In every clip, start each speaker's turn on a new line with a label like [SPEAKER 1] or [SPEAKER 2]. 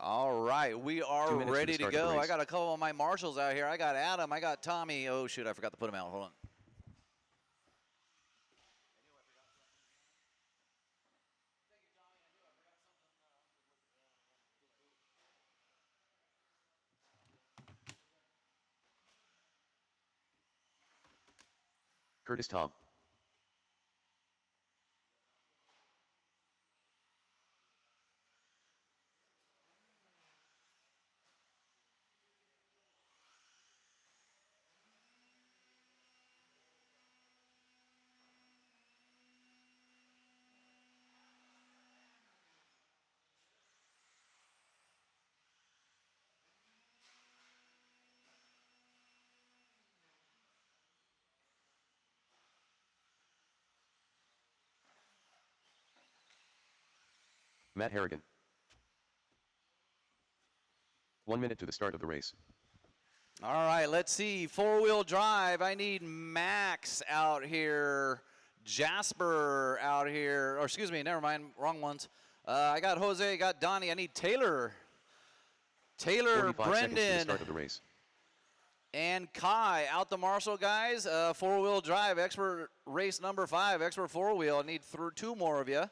[SPEAKER 1] All right, we are ready to go. I got a couple of my marshals out here. I got Adam. I got Tommy. Oh, shoot, I forgot to put them out. Hold on.
[SPEAKER 2] Curtis Tom. Matt Harrigan. 1 minute to the start of the race.
[SPEAKER 1] All right, let's see. Four-wheel drive. I need Max out here. Jasper out here. Or excuse me, never mind. Wrong ones. I got Jose. I got Donnie. I need Taylor. Taylor,
[SPEAKER 2] 45 seconds to the
[SPEAKER 1] Brendan,
[SPEAKER 2] start of the race.
[SPEAKER 1] and Kai out the marshal, guys. Four-wheel drive. Expert race number 5. Expert four-wheel. I need two more of you.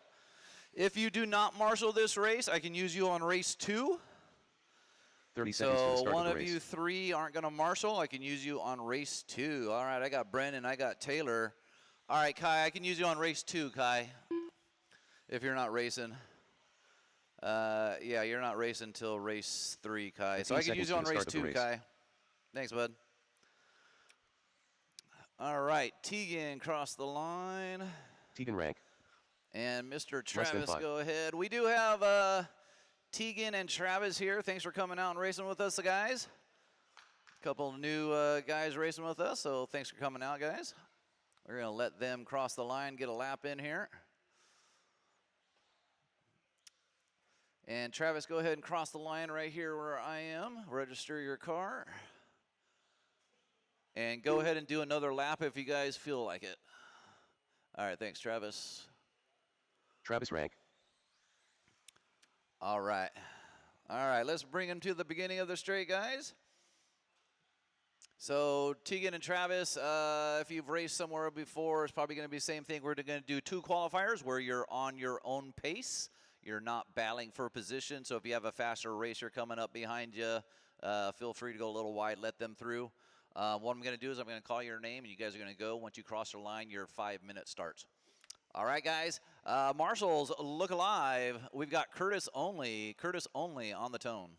[SPEAKER 1] If you do not marshal this race, I can use you on race 2.
[SPEAKER 2] 30 seconds to the start of the race.
[SPEAKER 1] So one of you 3 aren't going to marshal. I can use you on race 2. All right, I got Brendan. I got Taylor. All right, Kai, I can use you on race 2, Kai, if you're not racing. Yeah, you're not racing until race 3, Kai. So I can use you on race 2, Kai. Thanks, bud. All right, Tegan crossed the line.
[SPEAKER 2] Tegan rank.
[SPEAKER 1] And Mr. Travis, go ahead. We do have Tegan and Travis here. Thanks for coming out and racing with us, guys. A couple of new guys racing with us, so thanks for coming out, guys. We're going to let them cross the line, get a lap in here. And Travis, go ahead and cross the line right here where I am. Register your car. And go ahead and do another lap if you guys feel like it. All right, thanks, Travis.
[SPEAKER 2] Travis rank.
[SPEAKER 1] All right. All right, let's bring him to the beginning of the straight, guys. So Tegan and Travis, if you've raced somewhere before, it's probably going to be the same thing. We're going to do 2 qualifiers where you're on your own pace. You're not battling for position. So if you have a faster racer coming up behind you, feel free to go a little wide, let them through. What I'm going to do is I'm going to call your name, and you guys are going to go. Once you cross the line, your 5-minute starts. All right, guys. Marshals, look alive. We've got Curtis only on the tone.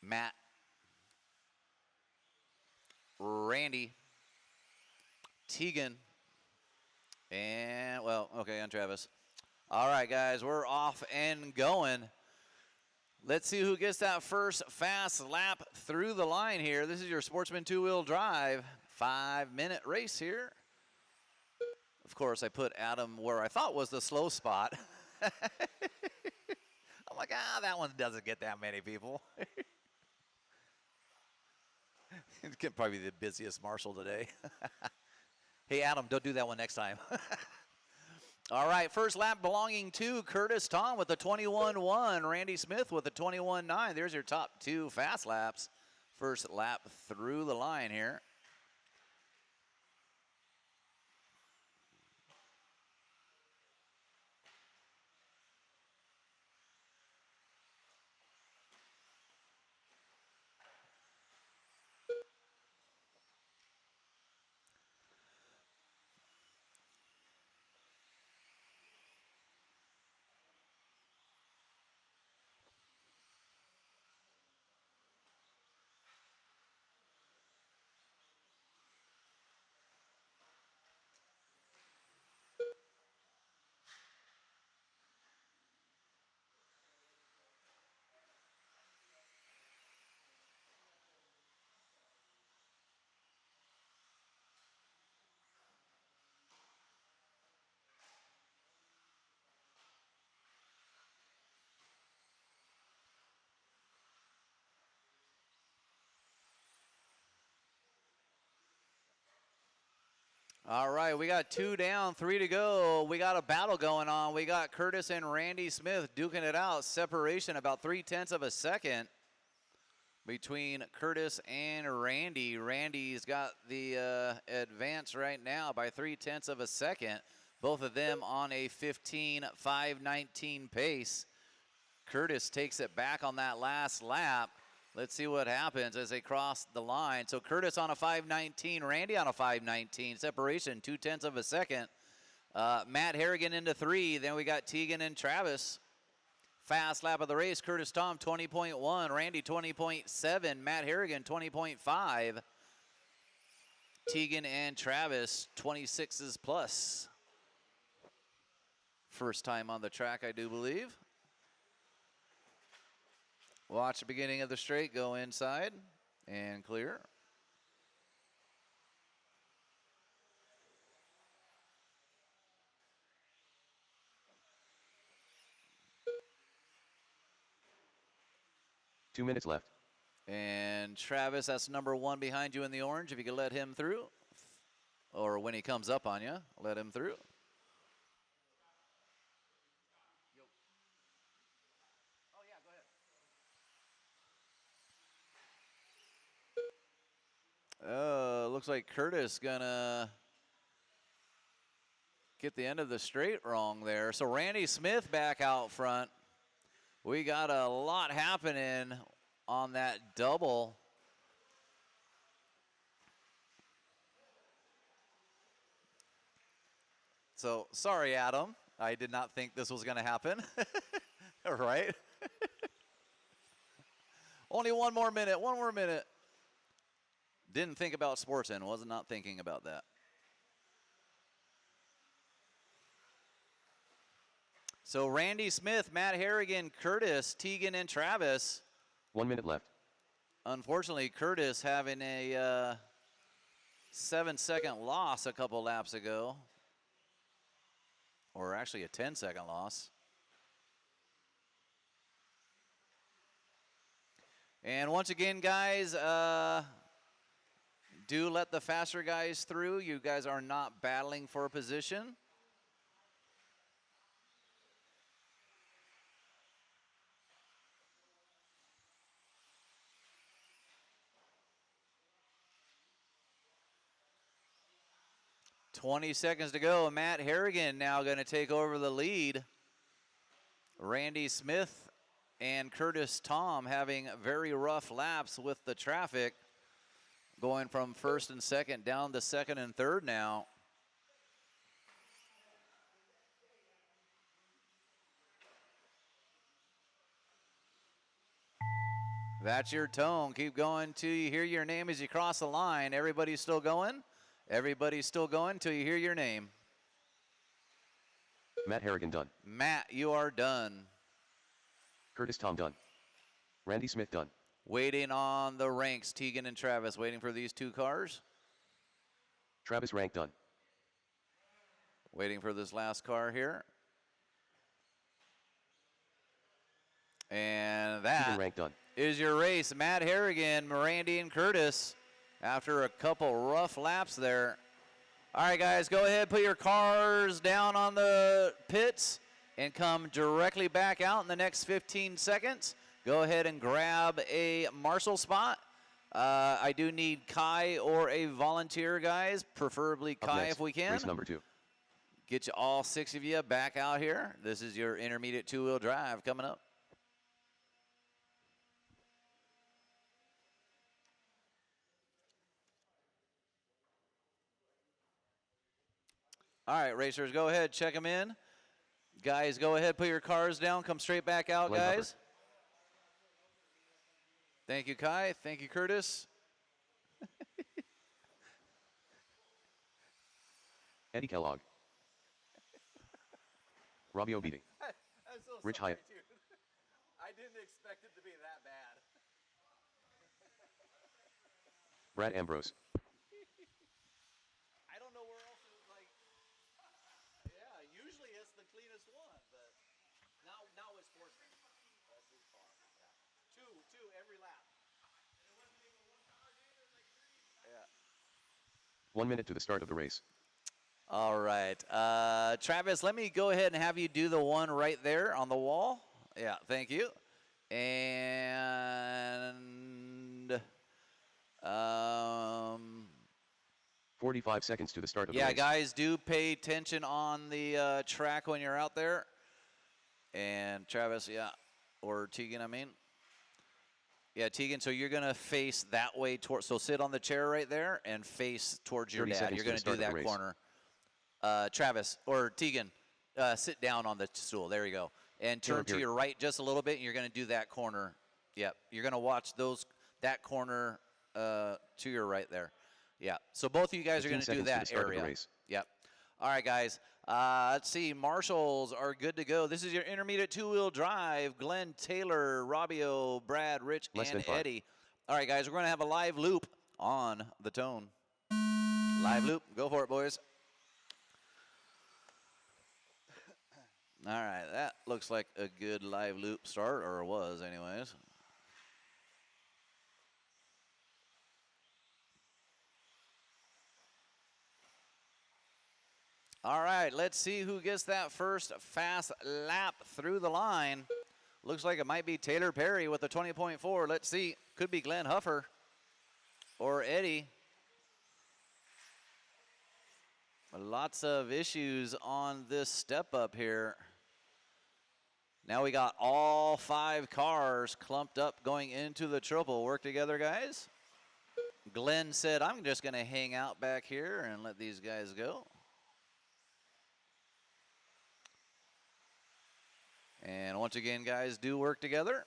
[SPEAKER 1] Matt. Randy. Tegan. And, well, okay, and Travis. All right, guys, we're off and going. Let's see who gets that first fast lap through the line here. This is your Sportsman 2-wheel drive. 5-minute race here. Of course, I put Adam where I thought was the slow spot. I'm like, that one doesn't get that many people. It could probably be the busiest marshal today. Hey, Adam, don't do that one next time. All right, first lap belonging to Curtis Tom with the 21.1. Randy Smith with the 21.9. There's your top 2 fast laps. First lap through the line here. All right, we got 2 down, 3 to go. We got a battle going on. We got Curtis and Randy Smith duking it out. Separation about 0.3 of a second between Curtis and Randy. Randy's got the advance right now by 0.3 of a second. Both of them on a 15.519 pace. Curtis takes it back on that last lap. Let's see what happens as they cross the line. So Curtis on a 5.19, Randy on a 5.19. Separation, 0.2 of a second. Matt Harrigan into 3. Then we got Tegan and Travis. Fast lap of the race, Curtis Tom 20.1, Randy 20.7, Matt Harrigan 20.5. Tegan and Travis 26s plus. First time on the track, I do believe. Watch the beginning of the straight go inside and clear.
[SPEAKER 2] Two minutes left.
[SPEAKER 1] And Travis, that's number 1 behind you in the orange. If you could let him through, or when he comes up on you, let him through. Looks like Curtis gonna get the end of the straight wrong there. So Randy Smith back out front. We got a lot happening on that double. So sorry, Adam. I did not think this was gonna happen. All right. Only one more minute. Didn't think about sportsing, was not thinking about that. So Randy Smith, Matt Harrigan, Curtis, Tegan, and Travis.
[SPEAKER 2] 1 minute left.
[SPEAKER 1] Unfortunately, Curtis having a 7-second loss a couple laps ago. Or actually a 10-second loss. And once again, guys, do let the faster guys through. You guys are not battling for a position. $20 to go. Matt Harrigan now going to take over the lead. Randy Smith and Curtis Tom having very rough laps with the traffic, going from first and second down to second and third now. That's your tone. Keep going till you hear your name as you cross the line. Everybody's still going? Everybody's still going till you hear your name.
[SPEAKER 2] Matt Harrigan done.
[SPEAKER 1] Matt, you are done.
[SPEAKER 2] Curtis Tom done. Randy Smith done.
[SPEAKER 1] Waiting on the ranks, Tegan and Travis, waiting for these 2 cars.
[SPEAKER 2] Travis Rank done.
[SPEAKER 1] Waiting for this last car here. And that
[SPEAKER 2] Rank done.
[SPEAKER 1] is your race. Matt Harrigan, Randy, and Curtis after a couple rough laps there. All right, guys, go ahead, put your cars down on the pits and come directly back out in the next 15 seconds. Go ahead and grab a marshal spot. I do need Kai or a volunteer, guys, preferably Kai if we can.
[SPEAKER 2] Race number 2.
[SPEAKER 1] Get you all 6 of you back out here. This is your intermediate 2-wheel drive coming up. All right, racers, go ahead, check them in. Guys, go ahead, put your cars down, come straight back out, guys. Thank you, Kai. Thank you, Curtis.
[SPEAKER 2] Eddie Kellogg. Robbie O'Beating.
[SPEAKER 1] I'm so
[SPEAKER 2] Rich
[SPEAKER 1] sorry,
[SPEAKER 2] Hyatt.
[SPEAKER 1] dude. I didn't expect it to be that bad.
[SPEAKER 2] Brad Ambrose.
[SPEAKER 1] I don't know where else it was like. Yeah, usually it's the cleanest one, but now it's sportsman. That's his car. Yeah. Two every lap. And it wasn't even one car, dude. It was like 3. Yeah.
[SPEAKER 2] 1 minute to the start of the race.
[SPEAKER 1] All right. Travis, let me go ahead and have you do the one right there on the wall. Yeah, thank you. And
[SPEAKER 2] 45 seconds to the start of the
[SPEAKER 1] yeah,
[SPEAKER 2] race.
[SPEAKER 1] guys, do pay attention on the track when you're out there. And Travis, yeah, or Tegan, I mean. Yeah, Tegan, so you're going to face that way towards, so sit on the chair right there and face towards your
[SPEAKER 2] 30
[SPEAKER 1] dad.
[SPEAKER 2] seconds
[SPEAKER 1] You're
[SPEAKER 2] to
[SPEAKER 1] going
[SPEAKER 2] the
[SPEAKER 1] to do
[SPEAKER 2] start of the
[SPEAKER 1] that
[SPEAKER 2] race.
[SPEAKER 1] corner. Travis, or Tegan, sit down on the stool. There you go. And turn to your right just a little bit, and you're going to do that corner. Yep, you're going to watch that corner to your right there. Yeah, so both of you guys are going to do that area. Yep. All right, guys. Let's see. Marshals are good to go. This is your intermediate two-wheel drive. Glenn, Taylor, Robbio, Brad, Rich, and Eddie. All right, guys, we're going to have a live loop on the tone. Live loop. Go for it, boys. All right, that looks like a good live loop start, or was anyways. All right, let's see who gets that first fast lap through the line. Looks like it might be Taylor Perry with a 20.4. Let's see. Could be Glenn Huffer or Eddie. Lots of issues on this step up here. Now we got all 5 cars clumped up going into the triple. Work together, guys. Glenn said, I'm just going to hang out back here and let these guys go. And once again, guys, do work together.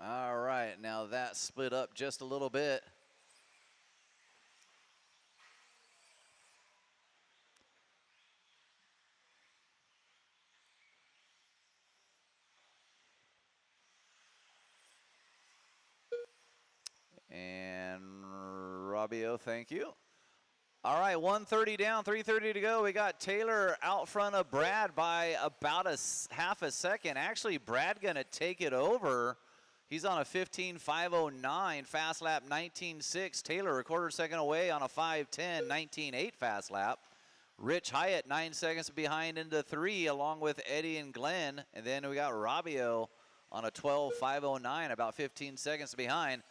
[SPEAKER 1] All right, now that split up just a little bit. And Robbio, thank you. All right, 130 down, 330 to go. We got Taylor out front of Brad by about half a second. Actually, Brad going to take it over. He's on a 15.509 fast lap, 19.6. Taylor a quarter second away on a 5.10, 19.8 fast lap. Rich Hyatt 9 seconds behind into 3 along with Eddie and Glenn. And then we got Robbio on a 12.509, about 15 seconds behind.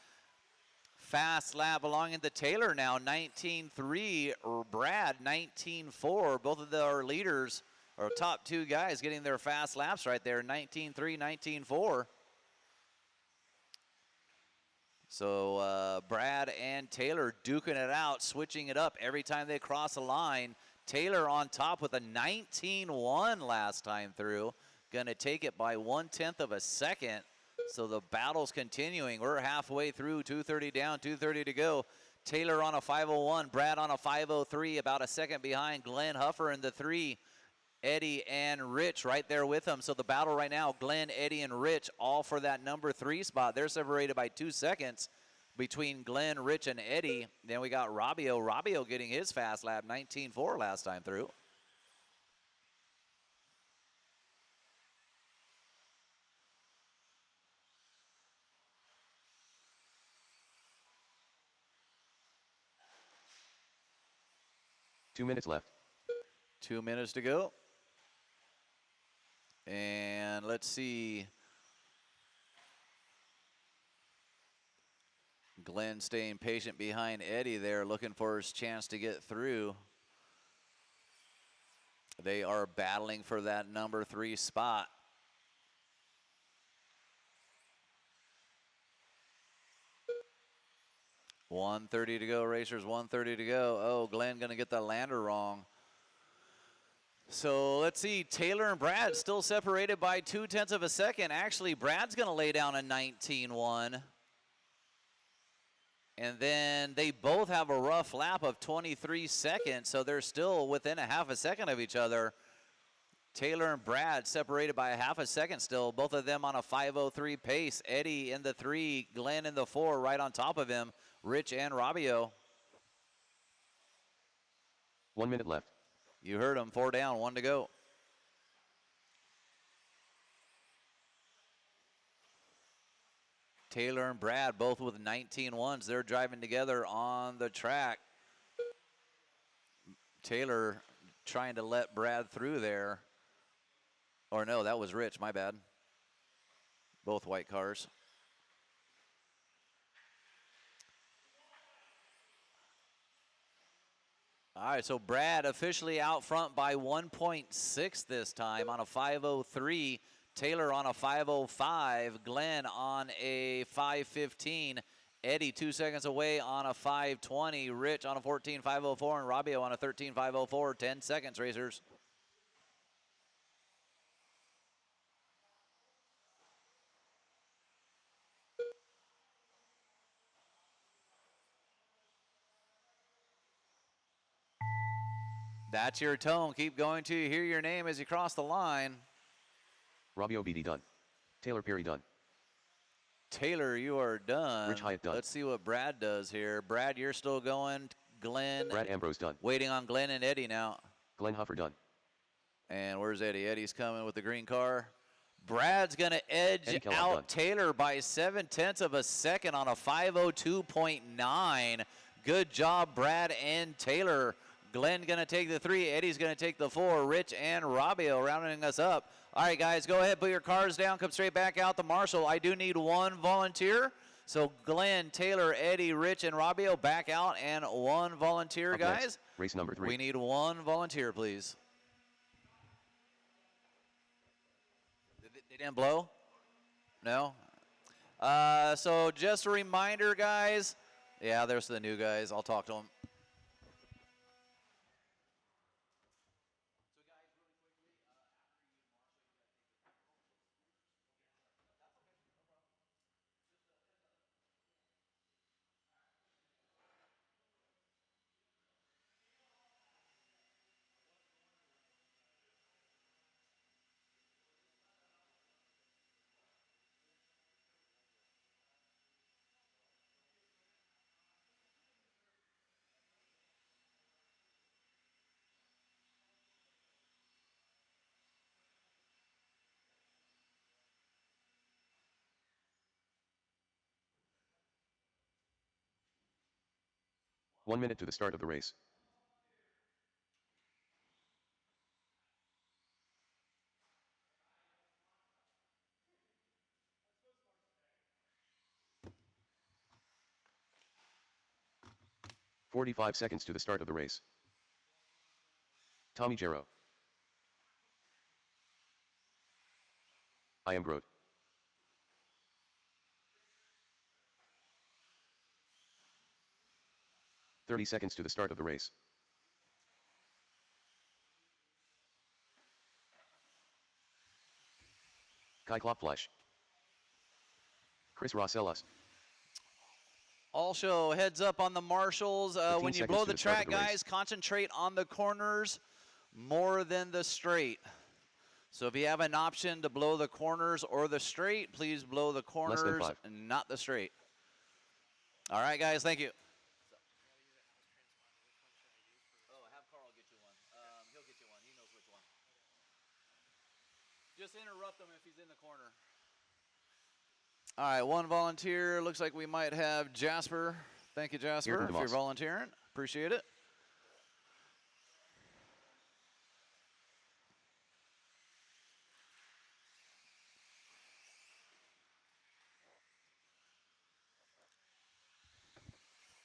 [SPEAKER 1] Fast lap along into Taylor now, 19.3, or Brad, 19.4. Both of our leaders, or top 2 guys, getting their fast laps right there, 19.3, 19.4. So Brad and Taylor duking it out, switching it up every time they cross the line. Taylor on top with a 19.1 last time through. Going to take it by 1/10 of a second. So the battle's continuing. We're halfway through, 230 down, 230 to go. Taylor on a 501, Brad on a 503, about a second behind. Glenn Huffer in the 3. Eddie and Rich right there with him. So the battle right now, Glenn, Eddie, and Rich, all for that number 3 spot. They're separated by 2 seconds between Glenn, Rich, and Eddie. Then we got Robbio. Robbio getting his fast lap, 19.4 last time through.
[SPEAKER 2] Two minutes left.
[SPEAKER 1] 2 minutes to go. And let's see. Glenn staying patient behind Eddie there, looking for his chance to get through. They are battling for that number 3 spot. $130 to go, racers, $130 to go. Oh, Glenn gonna get the lander wrong. So let's see, Taylor and Brad still separated by 0.2 of a second. Actually, Brad's gonna lay down a 19.1. And then they both have a rough lap of 23 seconds, so they're still within a half a second of each other. Taylor and Brad separated by a half a second still, both of them on a 5:03 pace. Eddie in the 3, Glenn in the 4, right on top of him, Rich and Robbio.
[SPEAKER 2] 1 minute left.
[SPEAKER 1] You heard him. 4 down, 1 to go. Taylor and Brad both with 19 ones. They're driving together on the track. Taylor trying to let Brad through there. Or no, that was Rich, my bad. Both white cars. All right, so Brad officially out front by 1.6 this time on a 5:03. Taylor on a 5:05. Glenn on a 5:15. Eddie 2 seconds away on a 5:20. Rich on a 14:504. And Rabio on a 13:504. 10 seconds, racers. That's your tone. Keep going till you hear your name as you cross the line.
[SPEAKER 2] Rabio BD done. Taylor Perry done.
[SPEAKER 1] Taylor, you are done.
[SPEAKER 2] Rich Hyatt done.
[SPEAKER 1] Let's see what Brad does here. Brad, you're still going. Glenn.
[SPEAKER 2] Brad Ambrose done.
[SPEAKER 1] Waiting on Glenn and Eddie now.
[SPEAKER 2] Glenn Huffer done.
[SPEAKER 1] And where's Eddie? Eddie's coming with the green car. Brad's going to edge out
[SPEAKER 2] done.
[SPEAKER 1] Taylor by 0.7 of a second on a 5:02.9. Good job, Brad and Taylor. Glenn going to take the 3. Eddie's going to take the 4. Rich and Rabio rounding us up. All right, guys, go ahead, put your cars down. Come straight back out the marshal. I do need 1 volunteer. So Glenn, Taylor, Eddie, Rich, and Rabio back out, and 1 volunteer,
[SPEAKER 2] Up
[SPEAKER 1] guys.
[SPEAKER 2] next, race number 3.
[SPEAKER 1] We need 1 volunteer, please. They didn't blow? No? So just a reminder, guys. Yeah, there's the new guys. I'll talk to them.
[SPEAKER 2] One minute to the start of the race. "45 seconds to the start of the race. Tommy Jarrow. I am Groot. 30 seconds to the start of the race. Kai Klopfleisch. Chris Rossellas.
[SPEAKER 1] Also, heads up on the marshals. When you blow the track, guys, concentrate on the corners more than the straight. So if you have an option to blow the corners or the straight, please blow the corners and not the straight. All right, guys, thank you. Oh, have Carl get you one. He'll get you one. He knows which one. Just interrupt him if he's in the corner. All right, 1 volunteer. Looks like we might have Jasper. Thank you, Jasper, if you're volunteering. Appreciate it.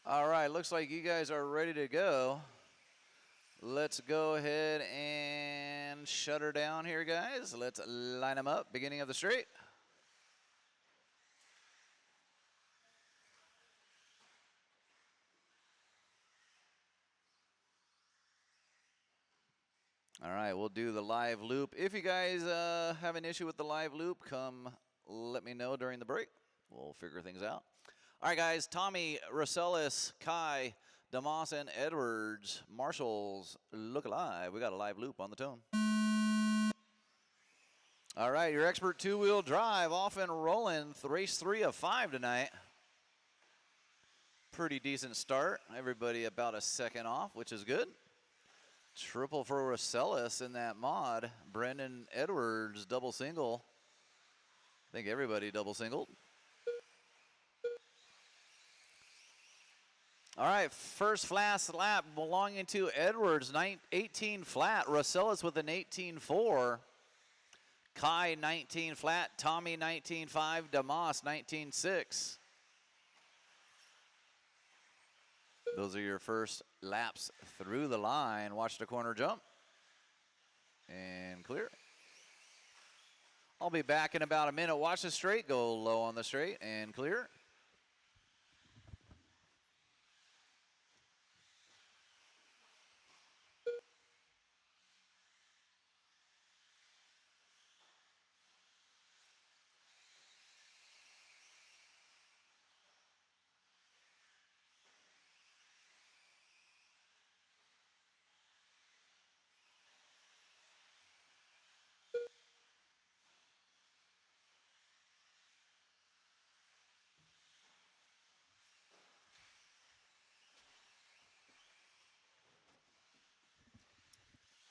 [SPEAKER 1] All right, looks like you guys are ready to go. Let's go ahead and shut her down here, guys. Let's line them up, beginning of the straight. All right, we'll do the live loop. If you guys have an issue with the live loop, come let me know during the break. We'll figure things out. All right, guys, Tommy, Rossellas, Kai, DeMoss, and Edwards, marshals, look alive. We got a live loop on the tone. All right, your expert 2-wheel drive off and rolling. Race 3 of 5 tonight. Pretty decent start. Everybody about a second off, which is good. Triple for Rosellis in that mod. Brendan Edwards, double single. I think everybody double singled. All right, first fast lap belonging to Edwards, 18 flat. Rosellis with an 18.4. Kai 19 flat. Tommy 19.5. DeMoss 19.6. Those are your first laps through the line. Watch the corner jump. And clear. I'll be back in about a minute. Watch the straight. Go low on the straight and clear.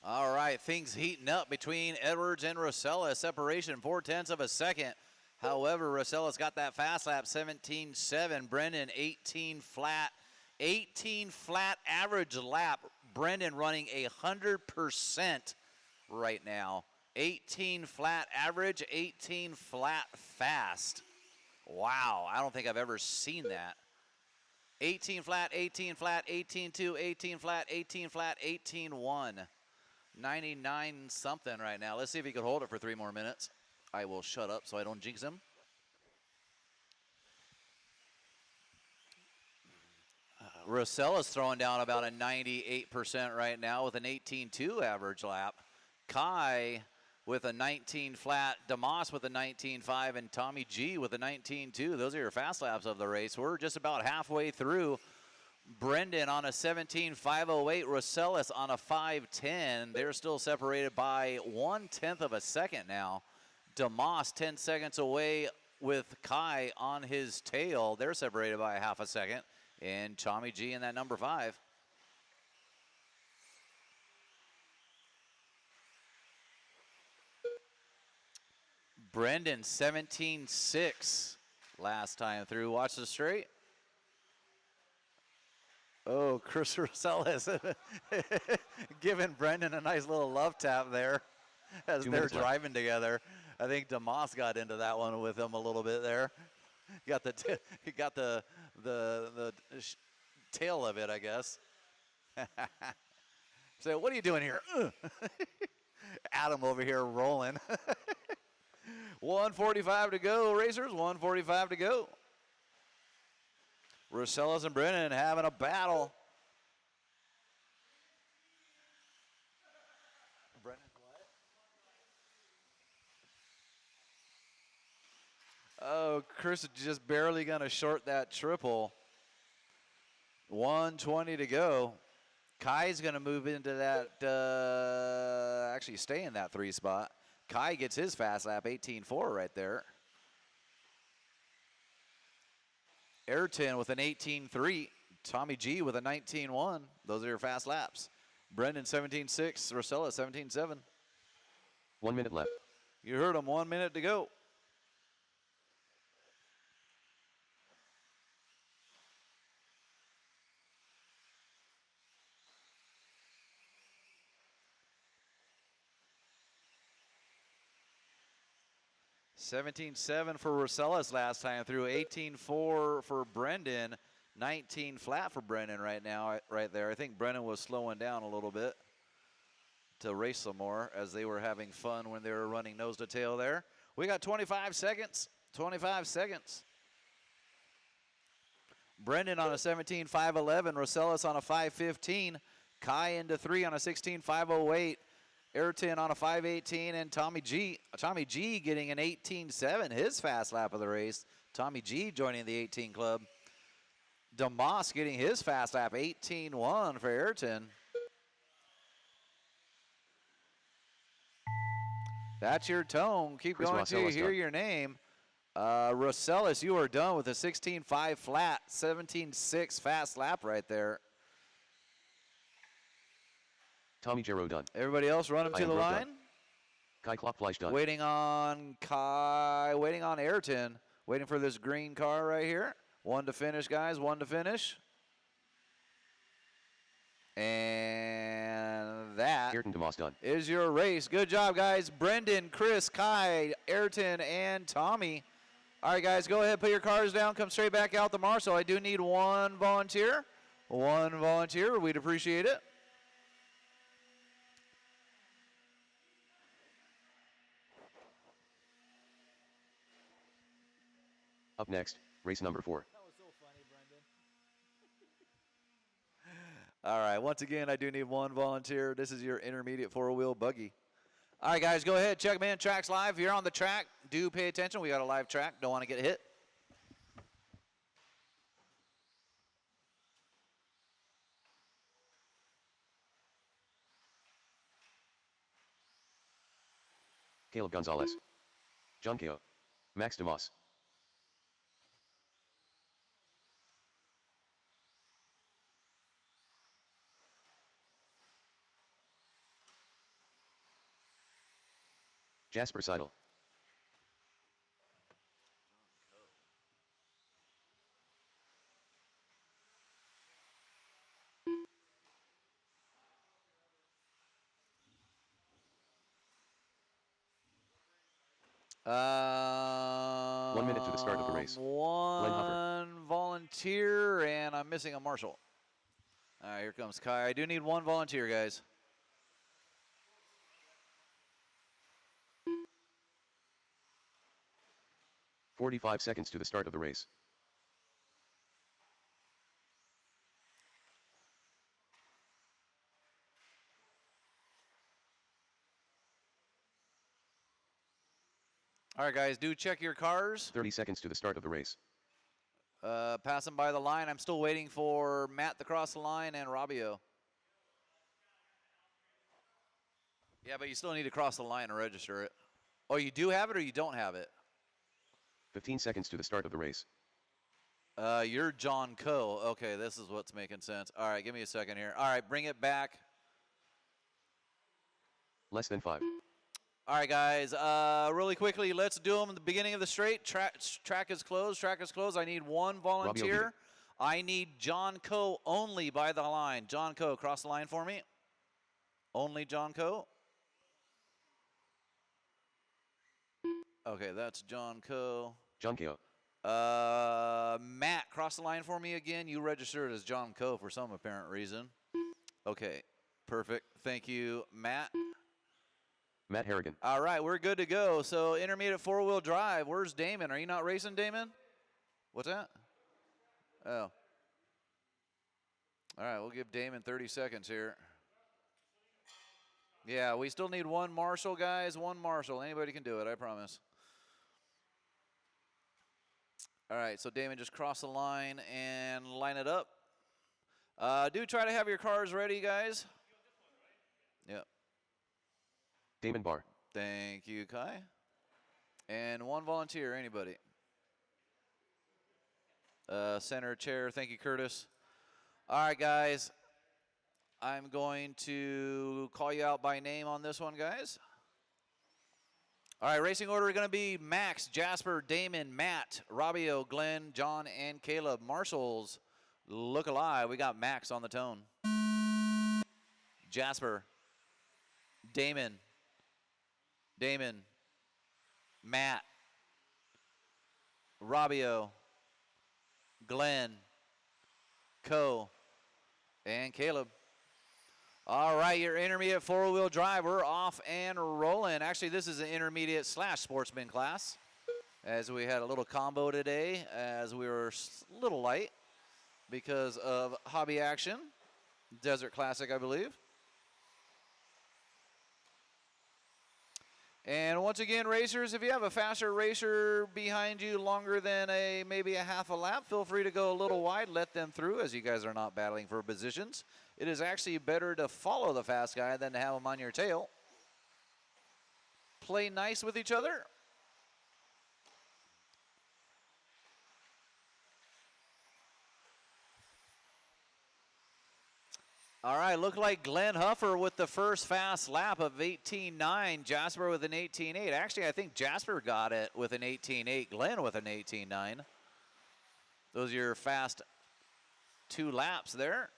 [SPEAKER 1] All right, things heating up between Edwards and Rosella. Separation 0.4 of a second. However, Rosella's got that fast lap, 17.7. Brendan, 18 flat. 18 flat average lap. Brendan running 100% right now. 18 flat average, 18 flat fast. Wow, I don't think I've ever seen that. 18 flat, 18 flat, 18.2, 18 flat, 18 flat, 18.1. 99 something right now. Let's see if he can hold it for 3 more minutes. I will shut up so I don't jinx him. Rosella's throwing down about a 98% right now with an 18.2 average lap. Kai with a 19 flat, DeMoss with a 19.5, and Tommy G with a 19.2. Those are your fast laps of the race. We're just about halfway through. Brendan on a 17.508, Rosellis on a 5.10. They're still separated by 1/10 of a second now. DeMoss 10 seconds away with Kai on his tail. They're separated by a half a second. And Tommy G in that number 5. Brendan 17.6 last time through. Watch the straight. Oh, Chris Rosellis giving Brendan a nice little love tap there as they're driving together. I think DeMoss got into that one with him a little bit there. He got the tail of it, I guess. So what are you doing here? Adam over here rolling. 1:45 to go, racers. 1:45 to go. Rosellis and Brennan having a battle. Brennan's what? Oh, Chris is just barely going to short that triple. 1:20 to go. Kai's going to move into that, actually stay in that 3 spot. Kai gets his fast lap, 18.4 right there. Ayrton with an 18.3. Tommy G with a 19.1. Those are your fast laps. Brendan 17.6. Rosella 17.7.
[SPEAKER 2] 1 minute left.
[SPEAKER 1] You heard him, 1 minute to go. $17.7 for Rosellas last time through. 18.4 for Brendan. 19 flat for Brendan right now, right there. I think Brendan was slowing down a little bit to race some more as they were having fun when they were running nose to tail there. We got 25 seconds. 25 seconds. Brendan on a 17.511. Rosellas on a 5.15. Kai into 3 on a 16.508. Ayrton on a 5.18, and Tommy G getting an 18.7, his fast lap of the race. Tommy G joining the 18 club. DeMoss getting his fast lap, 18.1 for Ayrton. That's your tone. Keep going until you hear your name. Rosellis, you are done with a 16.5 flat, 17.6 fast lap right there.
[SPEAKER 2] Tommy Jarrow done.
[SPEAKER 1] Everybody else run him
[SPEAKER 2] I
[SPEAKER 1] to
[SPEAKER 2] am
[SPEAKER 1] the
[SPEAKER 2] Bro
[SPEAKER 1] line.
[SPEAKER 2] done. Kai Kloppfleisch done.
[SPEAKER 1] Waiting on Kai, waiting on Ayrton. Waiting for this green car right here. One to finish, guys, one to finish. And that
[SPEAKER 2] Ayrton DeMoss done.
[SPEAKER 1] is your race. Good job, guys. Brendan, Chris, Kai, Ayrton, and Tommy. All right, guys, go ahead, put your cars down, come straight back out the marshal. I do need one volunteer. One volunteer, we'd appreciate it.
[SPEAKER 2] Up next, race number 4.
[SPEAKER 1] That was so funny, Brendan. All right, once again, I do need one volunteer. This is your intermediate four-wheel buggy. All right, guys, go ahead, check them in. Track's live. If you're on the track, do pay attention. We got a live track. Don't want to get hit.
[SPEAKER 2] Caleb Gonzalez. John Ko. Max DeMoss. Jasper Seidel.
[SPEAKER 1] One
[SPEAKER 2] 1 minute to the start of the race.
[SPEAKER 1] One volunteer, and I'm missing a marshal. All right, here comes Kai. I do need one volunteer, guys.
[SPEAKER 2] "45 seconds to the start of the race.
[SPEAKER 1] All right, guys, do check your cars.
[SPEAKER 2] 30 seconds to the start of the race.
[SPEAKER 1] Passing by the line. I'm still waiting for Matt to cross the line and Robbio. Yeah, but you still need to cross the line and register it. Oh, you do have it or you don't have it?
[SPEAKER 2] 15 seconds to the start of the race.
[SPEAKER 1] You're John Coe. Okay, this is what's making sense. All right, give me a second here. All right, bring it back.
[SPEAKER 2] Less than 5.
[SPEAKER 1] All right, guys, really quickly, let's do them at the beginning of the straight. Track is closed. Track is closed. I need one volunteer. I need John Coe only by the line. John Coe, cross the line for me. Only John Coe. Okay, that's John Coe.
[SPEAKER 2] John Ko.
[SPEAKER 1] Matt, cross the line for me again. You registered as John Coe for some apparent reason. Okay, perfect. Thank you, Matt.
[SPEAKER 2] Matt Harrigan.
[SPEAKER 1] All right, we're good to go. So intermediate four-wheel drive. Where's Damon? Are you not racing, Damon? What's that? Oh. All right, we'll give Damon 30 seconds here. Yeah, we still need one marshal, guys. One marshal. Anybody can do it, I promise. All right, so Damon, just cross the line and line it up. Do try to have your cars ready, guys. Yep.
[SPEAKER 2] Damon Barr.
[SPEAKER 1] Thank you, Kai. And one volunteer, anybody. Center chair, thank you, Curtis. All right, guys. I'm going to call you out by name on this one, guys. All right, racing order is going to be Max, Jasper, Damon, Matt, Robbio, Glenn, John, and Caleb. Marshals, look alive. We got Max on the tone. Jasper, Damon, Matt, Robbio, Glenn, Coe, and Caleb. All right, your intermediate four-wheel drive, we're off and rolling. Actually, this is an intermediate / sportsman class, as we had a little combo today, as we were a little light because of hobby action. Desert Classic, I believe. And once again, racers, if you have a faster racer behind you longer than maybe a half a lap, feel free to go a little wide, let them through, as you guys are not battling for positions. It is actually better to follow the fast guy than to have him on your tail. Play nice with each other. All right, look like Glenn Huffer with the first fast lap of 18.9. Jasper with an 18.8. Actually, I think Jasper got it with an 18.8. Glenn with an 18.9. Those are your fast 2 laps there.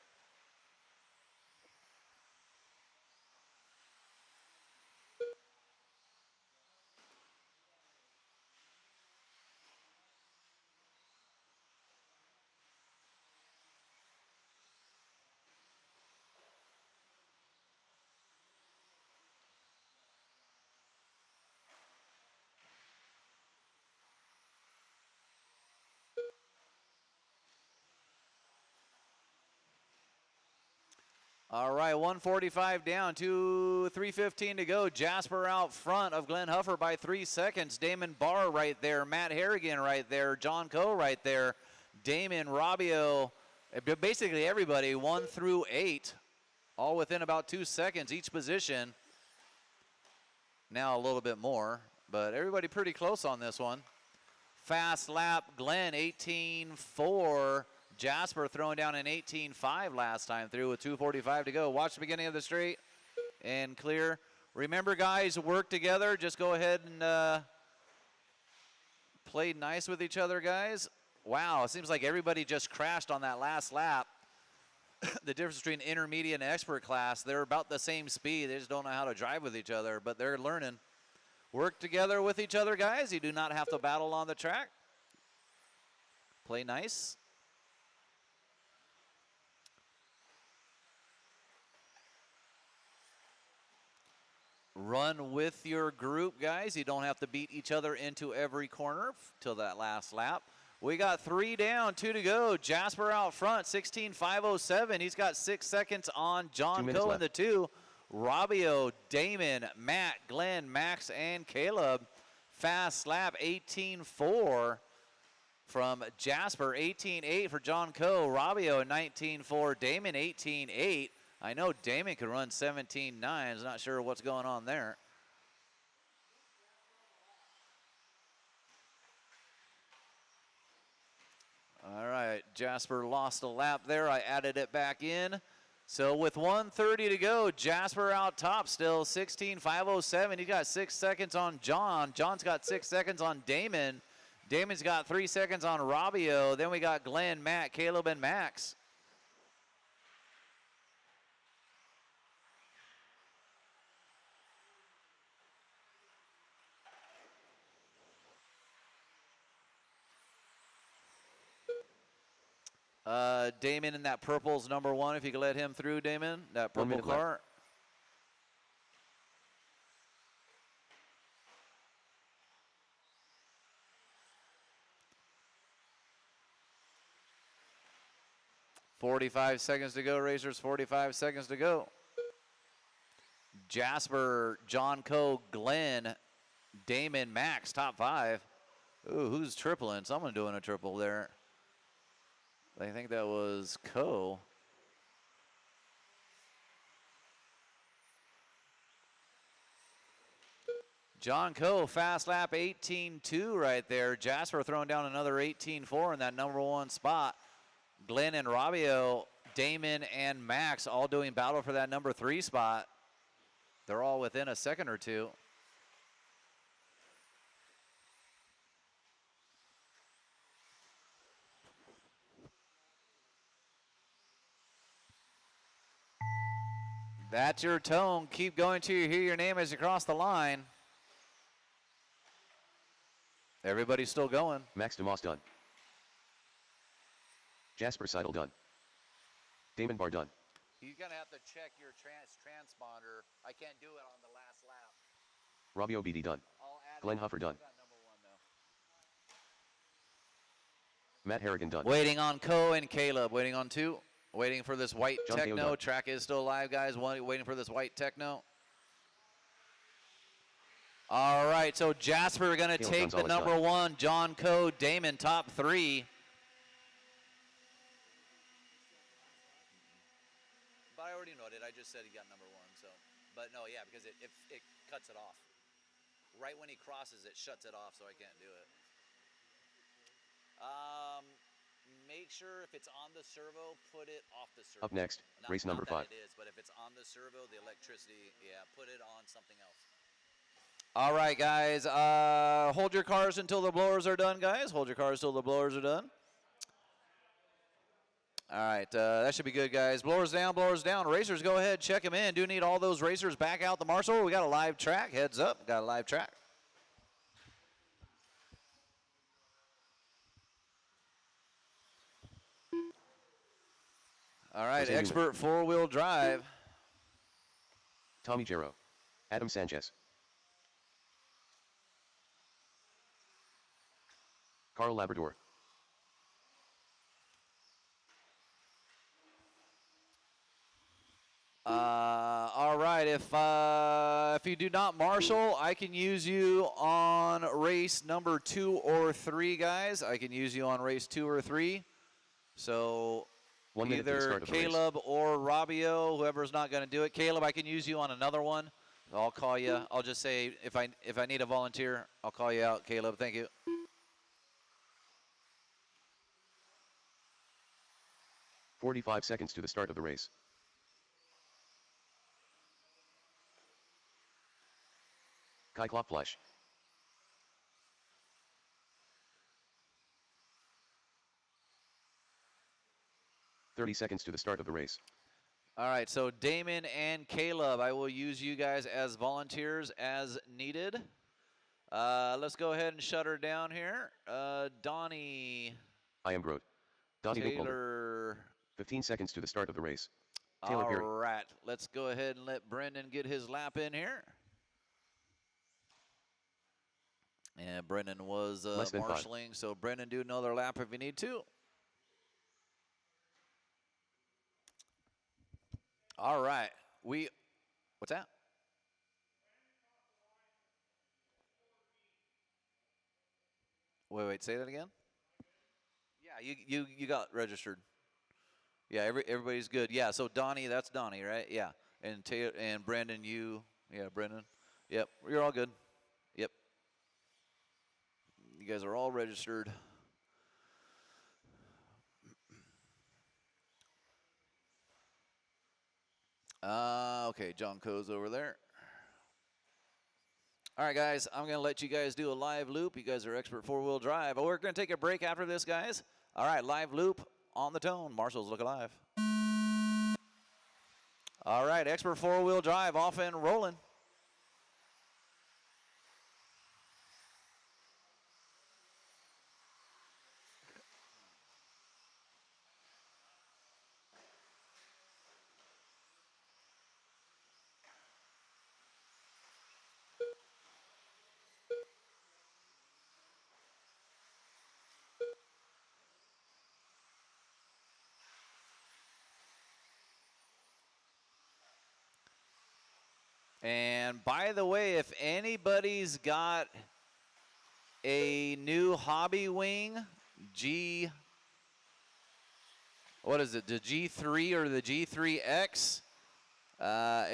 [SPEAKER 1] All right, 145 down to 3:15 to go. Jasper out front of Glenn Huffer by 3 seconds. Damon Barr right there. Matt Harrigan right there. John Coe right there. Damon, Robbio, basically everybody 1 through 8, all within about 2 seconds each position. Now a little bit more, but everybody pretty close on this one. Fast lap, Glenn 18.4. Jasper throwing down an 18.5 last time through with 2:45 to go. Watch the beginning of the straight and clear. Remember, guys, work together. Just go ahead and play nice with each other, guys. Wow, it seems like everybody just crashed on that last lap. The difference between intermediate and expert class, they're about the same speed. They just don't know how to drive with each other, but they're learning. Work together with each other, guys. You do not have to battle on the track. Play nice. Run with your group, guys. You don't have to beat each other into every corner till that last lap. We got 3 down, 2 to go. Jasper out front, 16.507. He's got 6 seconds on John Coe in the 2. Robbio, Damon, Matt, Glenn, Max, and Caleb. Fast lap, 18.4 from Jasper, 18.8 for John Coe. Robbio, 19.4. Damon, 18.8. I know Damon could run 17.9. I'm not sure what's going on there. All right, Jasper lost a lap there. I added it back in. So with 1:30 to go, Jasper out top still, 16.507. He got 6 seconds on John. John's got 6 seconds on Damon. Damon's got 3 seconds on Robbio. Then we got Glenn, Matt, Caleb, and Max. Damon in that purple's number 1, if you could let him through, Damon. That purple car.
[SPEAKER 2] Left.
[SPEAKER 1] $45 seconds to go, racers. 45 seconds to go. Jasper, John Coe, Glenn, Damon, Max, top 5. Ooh, who's tripling? Someone doing a triple there. I think that was Coe. John Coe, fast lap 18.2 right there. Jasper throwing down another 18.4 in that number 1 spot. Glenn and Robbio, Damon and Max all doing battle for that number 3 spot. They're all within a second or two. That's your tone. Keep going till you hear your name as you cross the line. Everybody's still going.
[SPEAKER 2] Max DeMoss done. Jasper Seidel done. Damon Barr done.
[SPEAKER 1] You're going to have to check your transponder. I can't do it on the last lap.
[SPEAKER 2] Robbio BD done. Glenn Huffer done. Matt Harrigan done.
[SPEAKER 1] Waiting on Coe and Caleb. Waiting on 2. Waiting for this white
[SPEAKER 2] John
[SPEAKER 1] techno. Track is still live, guys. Waiting for this white techno. All right, so Jasper going to take the number
[SPEAKER 2] done.
[SPEAKER 1] 1. John Coe, Damon, top 3. But I already noted. I just said he got number 1. So, but no, yeah, because it cuts it off. Right when he crosses, it shuts it off, so I can't do it. make sure if it's on the servo, put it off the servo.
[SPEAKER 2] Up next, race number 5.
[SPEAKER 1] It is, but if it's on the servo, the electricity, yeah, put it on something else. All right, guys, hold your cars until the blowers are done, guys. Hold your cars until the blowers are done. All right, that should be good, guys. Blowers down, blowers down. Racers, go ahead, check them in. Do need all those racers back out the Marshall. We got a live track. Heads up, got a live track. All right, expert four-wheel drive.
[SPEAKER 2] Tommy Jarrow. Adam Sanchez. Carl Labrador.
[SPEAKER 1] All right, if you do not marshal, I can use you on race number 2 or 3, guys. I can use you on race 2 or 3. So
[SPEAKER 2] 1 minute to the
[SPEAKER 1] either
[SPEAKER 2] start of the race.
[SPEAKER 1] Caleb or Robbio, whoever's not going to do it. Caleb, I can use you on another one. I'll call you. I'll just say if I need a volunteer, I'll call you out, Caleb. Thank you.
[SPEAKER 2] "45 seconds to the start of the race. Kai Klopfleisch. "30 seconds to the start of the race.
[SPEAKER 1] All right, so Damon and Caleb, I will use you guys as volunteers as needed. Let's go ahead and shut her down here. Donnie.
[SPEAKER 2] I am Grote. Donnie
[SPEAKER 1] Taylor.
[SPEAKER 2] 15 seconds to the start of the race. Taylor
[SPEAKER 1] All
[SPEAKER 2] Perry.
[SPEAKER 1] right, let's go ahead and let Brendan get his lap in here. And Brendan was
[SPEAKER 2] Less than 5.
[SPEAKER 1] marshaling, so Brendan, do another lap if you need to. All right, what's that? Wait, say that again? Yeah, you got registered. Yeah, everybody's good. Yeah, so Donnie, that's Donnie, right? Yeah, and and Brendan, Brendan. Yep, you're all good. Yep. You guys are all registered. Okay, John Coe's over there. All right, guys, I'm going to let you guys do a live loop. You guys are expert four-wheel drive. Oh, we're going to take a break after this, guys. All right, live loop on the tone. Marshall's Look Alive. All right, expert four-wheel drive off and rolling. And by the way, if anybody's got a new hobby wing, what is it, the G3 or the G3X,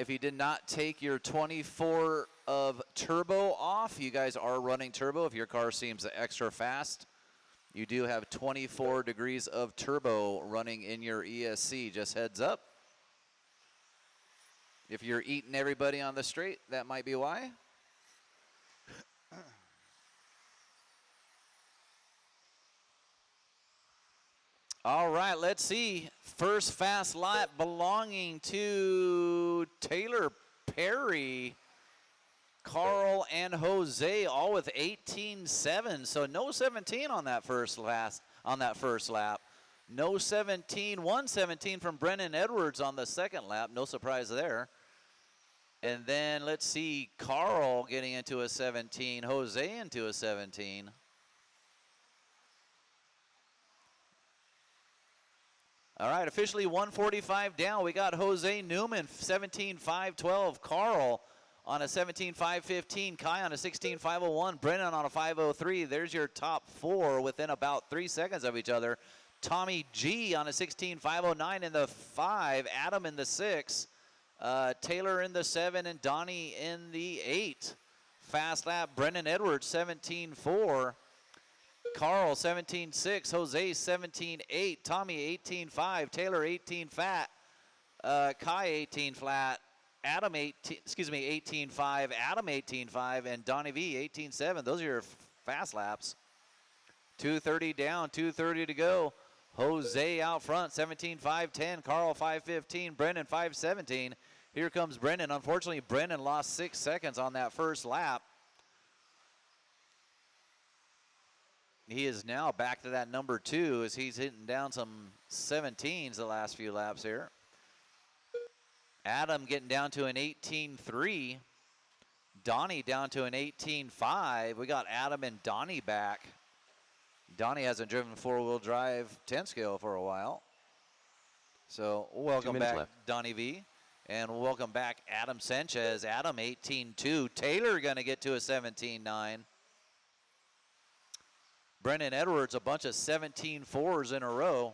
[SPEAKER 1] if you did not take your 24 of turbo off, you guys are running turbo. If your car seems extra fast, you do have 24 degrees of turbo running in your ESC, just heads up. If you're eating everybody on the straight, that might be why. All right, let's see. First fast lap belonging to Taylor Perry, Carl, and Jose, all with 18.7. So no 17 on that first lap. No 17, 117 from Brennan Edwards on the second lap. No surprise there. And then let's see Carl getting into a 17, Jose into a 17. All right, officially 145 down. We got Jose Newman, 17.512. Carl on a 17.515. Kai on a 16.501. Brennan on a 503. There's your top 4 within about 3 seconds of each other. Tommy G on a 16.509 in the 5. Adam in the 6. Taylor in the 7 and Donnie in the 8. Fast lap, Brennan Edwards, 17.4. Carl 17.6, Jose 17.8, Tommy 18.5, Taylor 18 fat, Kai 18 flat, Adam 18.5, Adam 18.5, and Donnie V 18.7. Those are your fast laps. 2:30 down, 2:30 to go. Jose out front, 17.5.10, Carl 5.15, Brendan 5.17. Here comes Brendan. Unfortunately, Brendan lost 6 seconds on that first lap. He is now back to that number 2 as he's hitting down some 17s the last few laps here. Adam getting down to an 18.3. Donnie down to an 18.5. We got Adam and Donnie back. Donnie hasn't driven 4-wheel drive 10 scale for a while. So welcome back,
[SPEAKER 2] left.
[SPEAKER 1] Donnie V. And welcome back, Adam Sanchez. Adam 18.2. Taylor going to get to a 17.9. Brendan Edwards, a bunch of 17.4s in a row.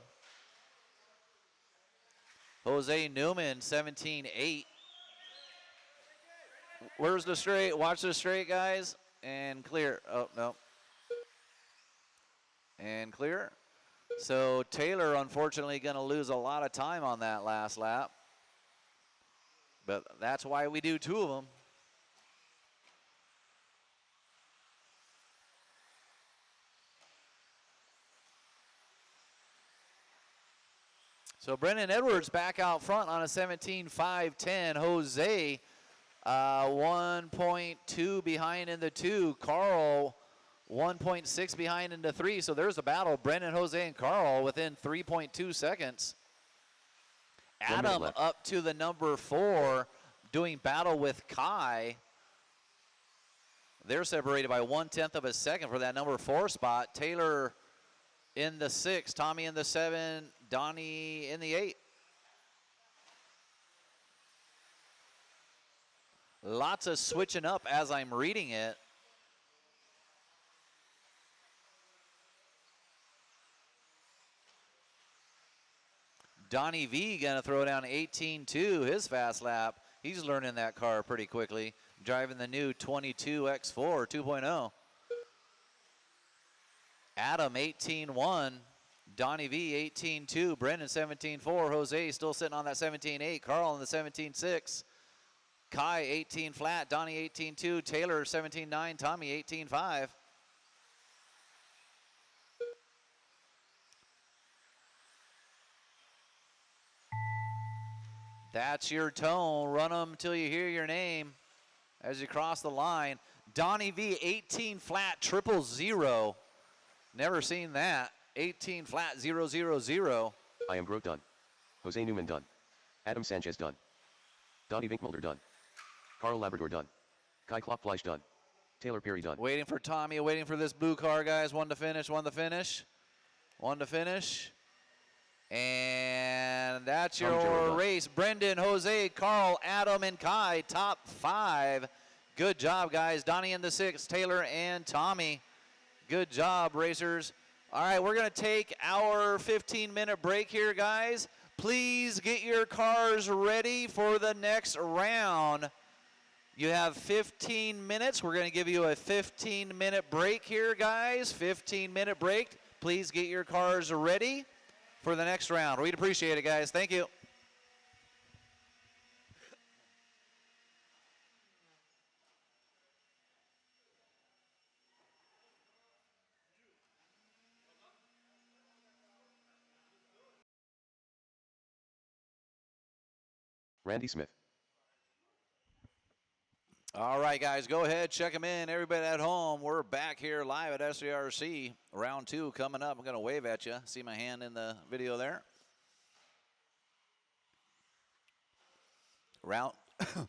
[SPEAKER 1] Jose Newman, 17.8. Where's the straight? Watch the straight, guys. And clear. Oh, no. And clear. So Taylor, unfortunately, going to lose a lot of time on that last lap. But that's why we do 2 of them. So Brendan Edwards back out front on a 17.5.10. Jose 1.2 behind in the 2. Carl 1.6 behind in the 3. So there's a battle. Brendan, Jose, and Carl within 3.2 seconds. Adam up to the number 4 doing battle with Kai. They're separated by 1/10 of a second for that number 4 spot. Taylor in the 6, Tommy in the 7, Donnie in the 8. Lots of switching up as I'm reading it. Donnie V gonna throw down 18.2 his fast lap. He's learning that car pretty quickly, driving the new 22 X4 2.0. Adam 18.1, Donnie V 18.2, Brendan 17.4, Jose still sitting on that 17.8, Carl in the 17.6, Kai 18 flat, Donnie 18.2, Taylor 17.9, Tommy 18.5. That's your tone. Run them until you hear your name as you cross the line. Donnie V 18 flat 000. Never seen that. 18 flat 000.
[SPEAKER 2] I am Broke done. Jose Newman done. Adam Sanchez done. Donnie Vinkmulder done. Carl Labrador done. Kai Kloppfleisch done. Taylor Perry done.
[SPEAKER 1] Waiting for Tommy, waiting for this blue car, guys. One to finish, one to finish. One to finish. And that's your race. Brendan, Jose, Carl, Adam, and Kai, top 5. Good job, guys. Donnie in the 6, Taylor and Tommy. Good job, racers. All right, we're going to take our 15-minute break here, guys. Please get your cars ready for the next round. You have 15 minutes. We're going to give you a 15-minute break here, guys. 15-minute break. Please get your cars ready for the next round. We'd appreciate it, guys. Thank you.
[SPEAKER 2] Randy Smith.
[SPEAKER 1] All right, guys, go ahead, check them in. Everybody at home, we're back here live at SDRC. Round 2 coming up. I'm going to wave at you. See my hand in the video there? Round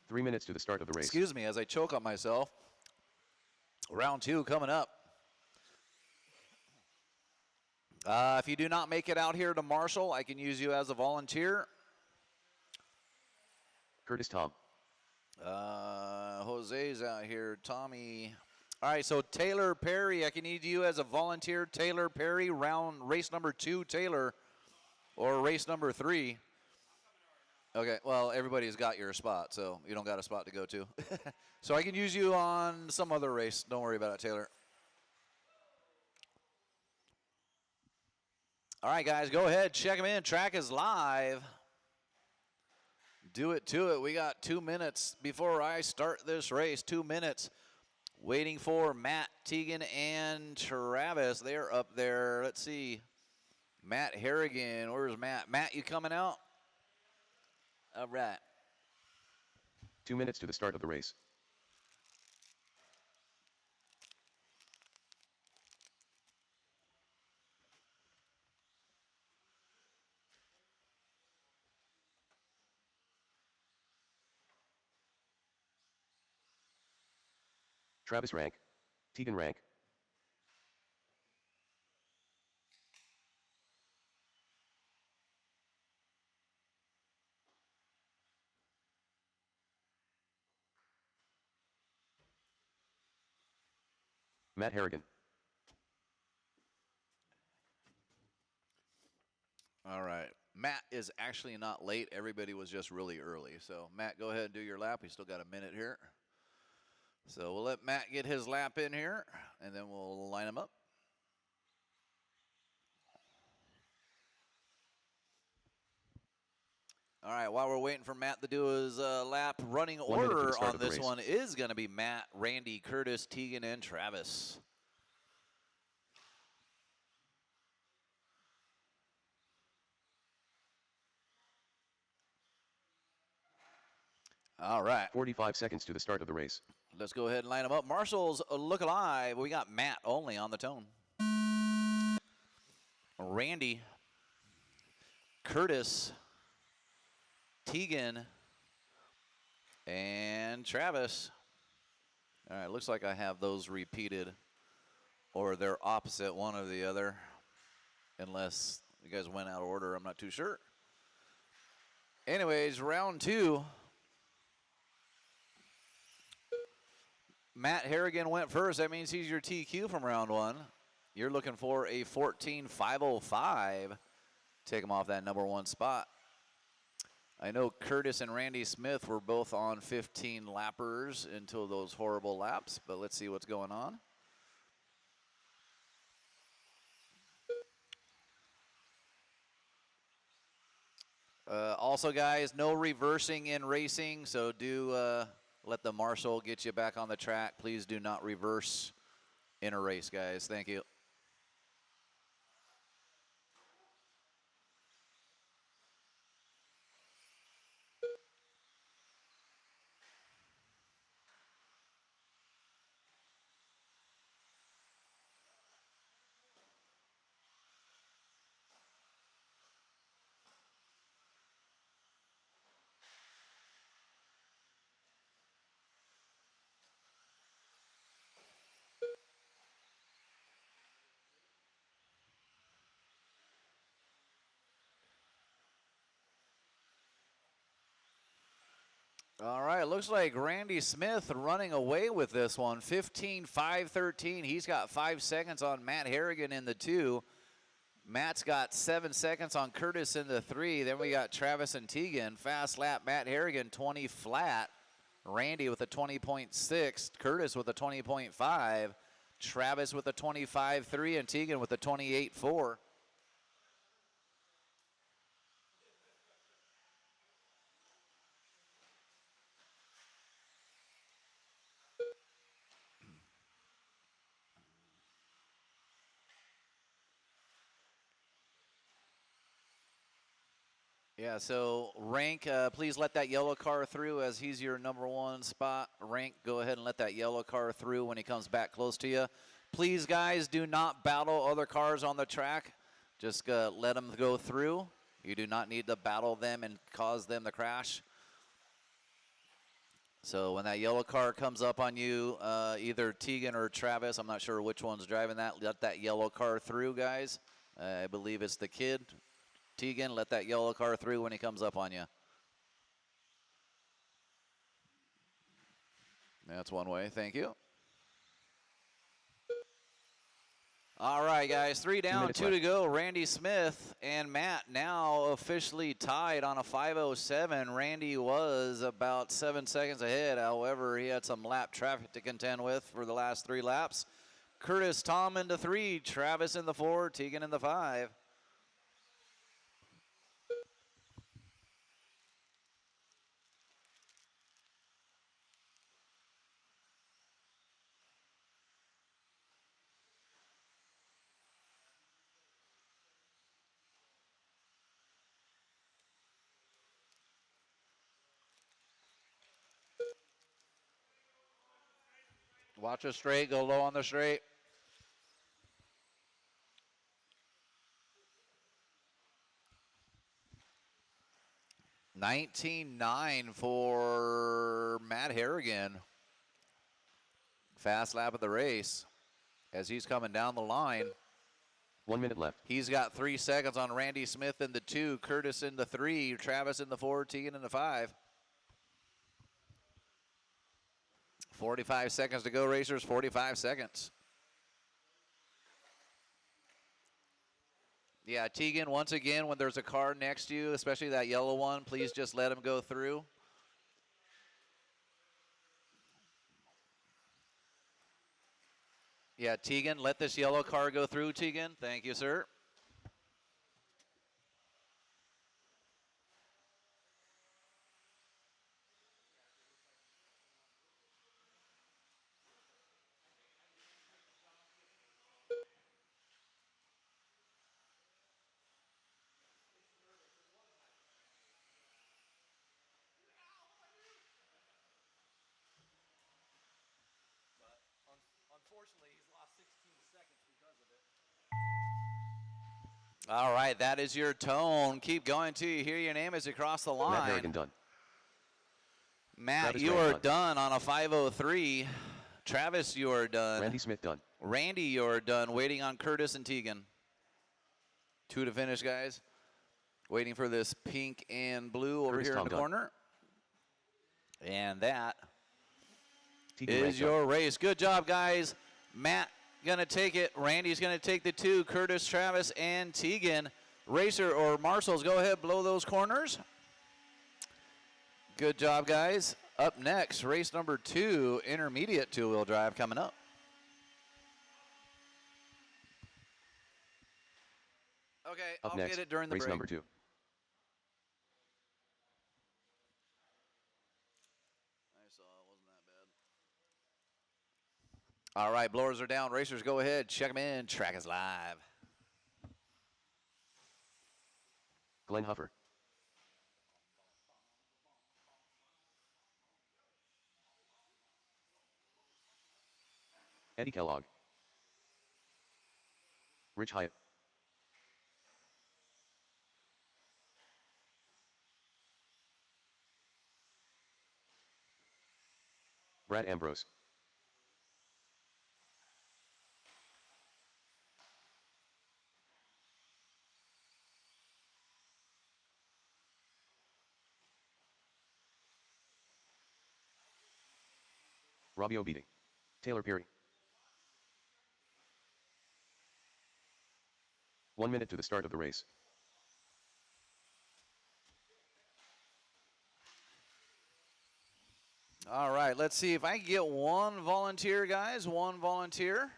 [SPEAKER 2] 3 minutes to the start of the race.
[SPEAKER 1] Excuse me as I choke on myself. Round 2 coming up. If you do not make it out here to Marshall, I can use you as a volunteer.
[SPEAKER 2] Curtis Tom.
[SPEAKER 1] Jose's out here. Tommy. All right, so Taylor Perry, I can need you as a volunteer. Taylor Perry, race number 2, Taylor, or race number 3. Okay, well, everybody's got your spot, so you don't got a spot to go to. So I can use you on some other race. Don't worry about it, Taylor. All right, guys, go ahead. Check them in. Track is live. Do it to it. We got 2 minutes before I start this race. 2 minutes. Waiting for Matt, Tegan, and Travis. They're up there. Let's see. Matt Harrigan. Where's Matt? Matt, you coming out? All right.
[SPEAKER 2] 2 minutes to the start of the race. Travis rank. Tegan rank. Matt Harrigan.
[SPEAKER 1] All right. Matt is actually not late. Everybody was just really early. So, Matt, go ahead and do your lap. We still got a minute here. So, we'll let Matt get his lap in here, and then we'll line him up. All right, while we're waiting for Matt to do his lap, running order on this one is going to be Matt, Randy, Curtis, Tegan, and Travis. All right.
[SPEAKER 2] 45 seconds to the start of the race.
[SPEAKER 1] Let's go ahead and line them up. Marshall's look alive. We got Matt only on the tone. Randy, Curtis, Tegan, and Travis. All right, looks like I have those repeated, or they're opposite one or the other, unless you guys went out of order. I'm not too sure. Anyways, round 2. Matt Harrigan went first. That means he's your TQ from round 1. You're looking for a 14.505. Take him off that number 1 spot. I know Curtis and Randy Smith were both on 15 lappers until those horrible laps, but let's see what's going on. Also, guys, no reversing in racing, so do let the marshal get you back on the track. Please do not reverse in a race, guys. Thank you. All right, looks like Randy Smith running away with this one. 15.513. He's got 5 seconds on Matt Harrigan in the 2. Matt's got 7 seconds on Curtis in the 3. Then we got Travis and Tegan. Fast lap, Matt Harrigan, 20 flat. Randy with a 20.6. Curtis with a 20.5. Travis with a 25.3. And Tegan with a 28.4. Yeah, so Rank, please let that yellow car through as he's your number 1 spot. Rank, go ahead and let that yellow car through when he comes back close to you. Please, guys, do not battle other cars on the track. Just let them go through. You do not need to battle them and cause them to crash. So when that yellow car comes up on you, either Tegan or Travis, I'm not sure which one's driving that, let that yellow car through, guys. I believe it's the kid. Tegan, let that yellow car through when he comes up on you. That's one way. Thank you. All right, guys. 3 down, 2 to go. Randy Smith and Matt now officially tied on a 5:07. Randy was about 7 seconds ahead. However, he had some lap traffic to contend with for the last 3 laps. Curtis, Tom in the 3, Travis in the 4, Tegan in the 5. Watch the straight. Go low on the straight. $19.9 for Matt Harrigan. Fast lap of the race as he's coming down the line.
[SPEAKER 2] 1 minute left.
[SPEAKER 1] He's got 3 seconds on Randy Smith in the 2, Curtis in the 3, Travis in the 4, Tegan in the 5. 45 seconds to go, racers, 45 seconds. Yeah, Tegan, once again, when there's a car next to you, especially that yellow one, please just let him go through. Yeah, Tegan, let this yellow car go through, Tegan. Thank you, sir.
[SPEAKER 3] Unfortunately, he's lost 16 seconds because of it.
[SPEAKER 1] All right, that is your tone. Keep going till you hear your name as you cross the line.
[SPEAKER 2] Matt Harrigan done.
[SPEAKER 1] Matt,
[SPEAKER 2] Travis
[SPEAKER 1] you
[SPEAKER 2] Grant
[SPEAKER 1] are done on a 5:03. Travis, you are done.
[SPEAKER 2] Randy Smith done.
[SPEAKER 1] Randy, you are done. Waiting on Curtis and Tegan. 2 to finish, guys. Waiting for this pink and blue over
[SPEAKER 2] Curtis
[SPEAKER 1] here in
[SPEAKER 2] Tom
[SPEAKER 1] the
[SPEAKER 2] done.
[SPEAKER 1] corner. And that
[SPEAKER 2] Tegan
[SPEAKER 1] is
[SPEAKER 2] Rank
[SPEAKER 1] your
[SPEAKER 2] done.
[SPEAKER 1] race. Good job, guys. Matt gonna take it. Randy's gonna take the 2. Curtis, Travis, and Tegan. Racer or marshals, go ahead, blow those corners. Good job, guys. Up next, race number 2, intermediate 2-wheel drive coming up. Okay,
[SPEAKER 2] Up
[SPEAKER 1] I'll
[SPEAKER 2] next,
[SPEAKER 1] get it during the
[SPEAKER 2] race
[SPEAKER 1] break.
[SPEAKER 2] number 2.
[SPEAKER 1] I saw it wasn't that bad. All right, blowers are down. Racers, go ahead. Check them in. Track is live.
[SPEAKER 2] Glenn Huffer. Eddie Kellogg. Rich Hyatt. Brad Ambrose. Robbie O'Beating. Taylor Peary. 1 minute to the start of the race.
[SPEAKER 1] All right, let's see if I can get one volunteer, guys. One volunteer.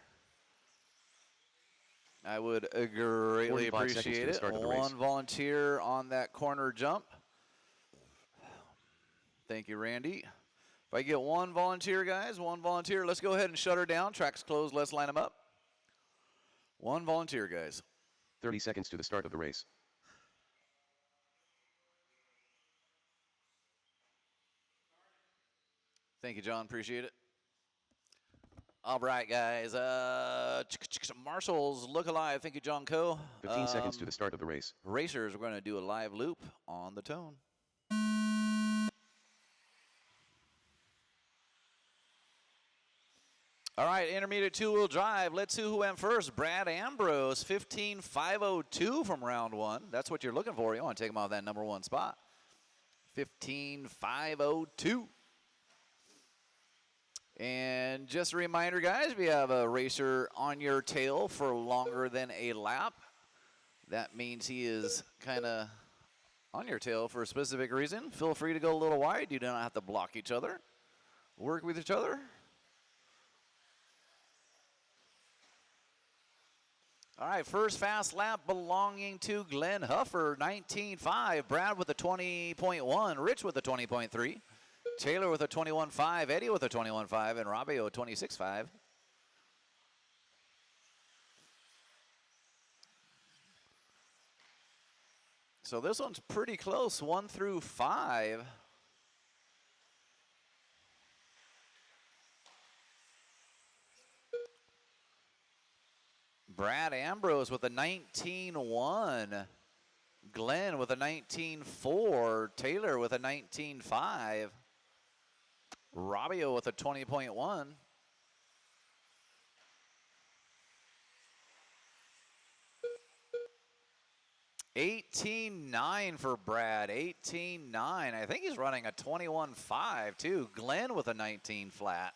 [SPEAKER 1] I would greatly
[SPEAKER 2] 45 seconds to
[SPEAKER 1] appreciate
[SPEAKER 2] the
[SPEAKER 1] it.
[SPEAKER 2] start of the
[SPEAKER 1] One
[SPEAKER 2] race.
[SPEAKER 1] volunteer on that corner jump. Thank you, Randy. If I get one volunteer, guys, one volunteer, let's go ahead and shut her down. Track's closed. Let's line them up. One volunteer, guys.
[SPEAKER 2] 30 seconds to the start of the race.
[SPEAKER 1] Thank you, John. Appreciate it. All right, guys. Marshals, look alive. Thank you, John Coe.
[SPEAKER 2] 15 seconds to the start of the race.
[SPEAKER 1] Racers, we're going to do a live loop on the tone. All right, intermediate 2-wheel drive. Let's see who went first. Brad Ambrose, 15.502 from round 1. That's what you're looking for. You want to take him off that number 1 spot. 15.502. And just a reminder, guys, if you have a racer on your tail for longer than a lap, that means he is kind of on your tail for a specific reason. Feel free to go a little wide. You do not have to block each other. Work with each other. All right, first fast lap belonging to Glenn Huffer, 19.5. Brad with a 20.1. Rich with a 20.3. Taylor with a 21.5. Eddie with a 21.5. And Robbie with a 26.5. So this one's pretty close, 1 through 5. Brad Ambrose with a 19.1. Glenn with a 19.4. Taylor with a 19.5. Robbio with a 20.1. 18.9 for Brad. 18.9. I think he's running a 21.5 too. Glenn with a 19 flat.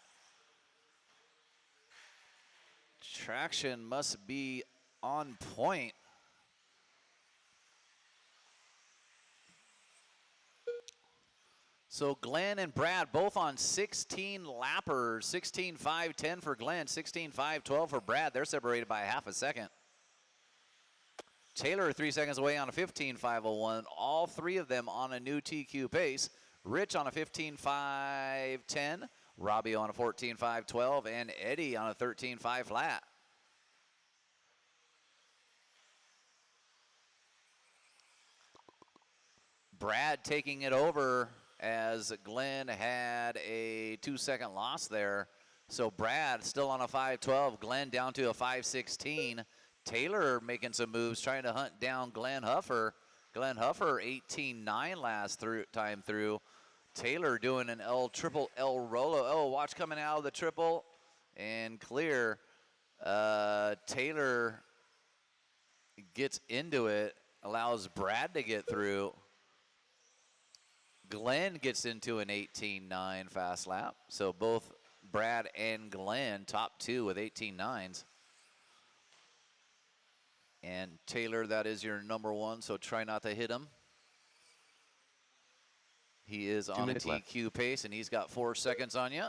[SPEAKER 1] Traction must be on point. So Glenn and Brad both on 16 lappers. 16.5.10 for Glenn. 16.5.12 for Brad. They're separated by half a second. Taylor 3 seconds away on a 15.501. All three of them on a new TQ pace. Rich on a 15.510. Robbie on a 14.512. And Eddie on a 13.5 flat. Brad taking it over as Glenn had a 2-second loss there. So Brad still on a 5.12. Glenn down to a 5.16. Taylor making some moves, trying to hunt down Glenn Huffer. Glenn Huffer 18.9 last time through. Taylor doing an triple L Rolo. Oh, watch coming out of the triple and clear. Taylor gets into it, allows Brad to get through. Glenn gets into an 18.9 fast lap. So both Brad and Glenn top two with 18.9s. And Taylor, that is your number one, so try not to hit him. He is on a TQ pace, and he's got 4 seconds on you.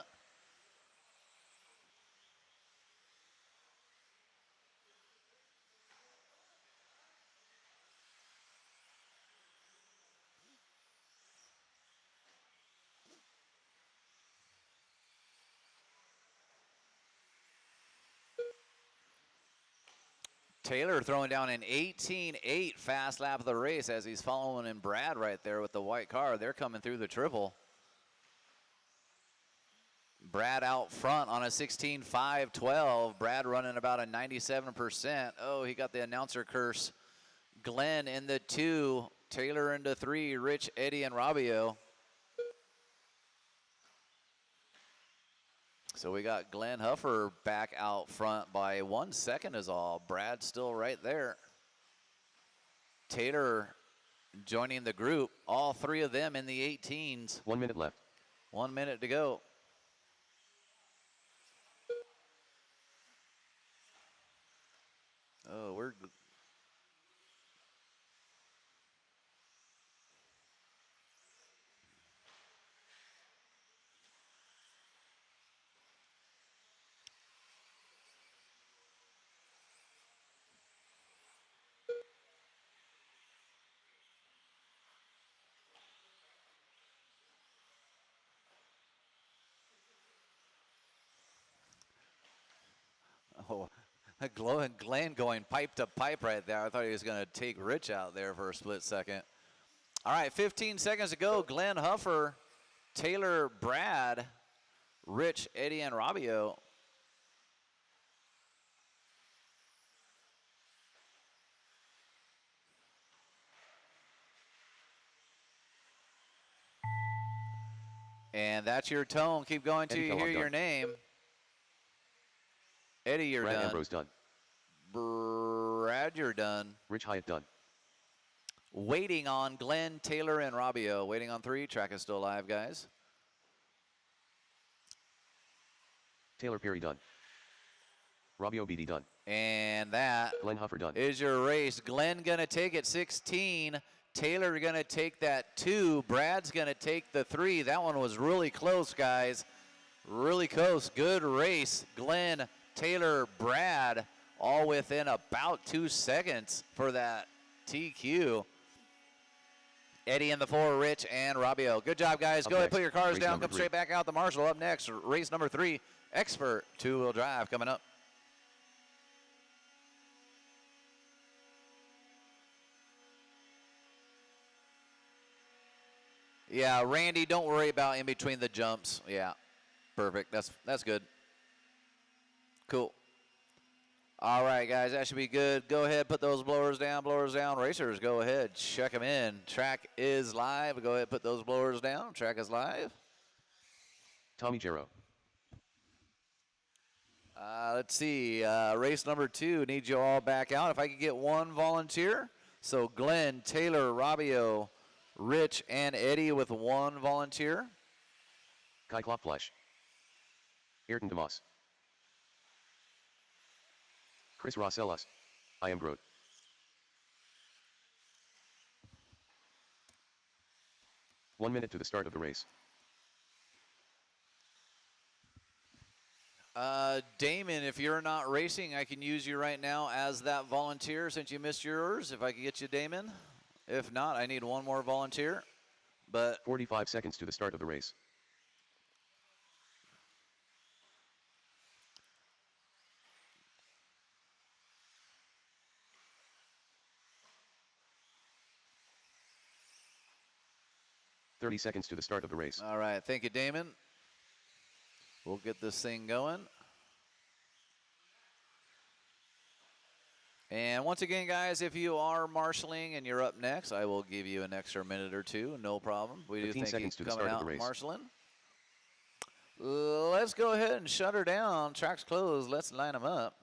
[SPEAKER 1] Taylor throwing down an 18.8 fast lap of the race as he's following in Brad right there with the white car. They're coming through the triple. Brad out front on a 16.512. Brad running about a 97%. Oh, he got the announcer curse. Glenn in the 2, Taylor into 3, Rich, Eddie, and Robbio. So we got Glenn Huffer back out front by 1 second is all. Brad still right there. Taylor joining the group. All three of them in the 18s.
[SPEAKER 2] 1 minute left.
[SPEAKER 1] 1 minute to go. Oh, we're... Oh, Glenn going pipe to pipe right there. I thought he was going to take Rich out there for a split second. All right, 15 seconds to go. Glenn Huffer, Taylor, Brad, Rich, Eddie, and Robbio. And that's your tone. Keep going till you hear your name. Eddie, you're done.
[SPEAKER 2] Brad Ambrose done.
[SPEAKER 1] Brad, you're done.
[SPEAKER 2] Rich Hyatt done.
[SPEAKER 1] Waiting on Glenn, Taylor, and Robbio. Waiting on 3. Track is still live, guys.
[SPEAKER 2] Taylor Perry done. Robbio BD done.
[SPEAKER 1] And that
[SPEAKER 2] Glenn Huffer done.
[SPEAKER 1] is your race. Glenn going to take it 16. Taylor going to take that 2. Brad's going to take the 3. That one was really close, guys. Really close. Good race. Glenn, Taylor, Brad, all within about 2 seconds for that TQ. Eddie in the 4, Rich and Robbio. Good job, guys. Go ahead, put your cars down. Come straight back out the Marshall. Up next, race number 3, Expert 2-wheel drive coming up. Yeah, Randy, don't worry about in between the jumps. Yeah, perfect. That's good. Cool. All right, guys, that should be good. Go ahead, put those blowers down, Racers, go ahead, check them in. Track is live. Go ahead, put those blowers down. Track is live.
[SPEAKER 2] Tommy Jarrow.
[SPEAKER 1] Let's see. Race number 2 needs you all back out. If I could get one volunteer. So Glenn, Taylor, Robbio, Rich, and Eddie with one volunteer.
[SPEAKER 2] Kai Klopfleisch. Ayrton DeMoss. Chris Rossellas. I am Groot. One minute to the start of the race.
[SPEAKER 1] Damon, if you're not racing, I can use you right now as that volunteer since you missed yours. If I could get you, Damon. If not, I need one more volunteer. But
[SPEAKER 2] 45 seconds to the start of the race. "30 seconds to the start of the race.
[SPEAKER 1] all right, thank you, Damon. We'll get this thing going. And once again, guys, if you are marshaling and you're up next, I will give you an extra minute or two. No problem. We do
[SPEAKER 2] 15
[SPEAKER 1] thank
[SPEAKER 2] seconds
[SPEAKER 1] you
[SPEAKER 2] to the
[SPEAKER 1] coming
[SPEAKER 2] start
[SPEAKER 1] out
[SPEAKER 2] of the
[SPEAKER 1] and
[SPEAKER 2] race.
[SPEAKER 1] marshaling. Let's go ahead and shut her down. Track's closed. Let's line them up.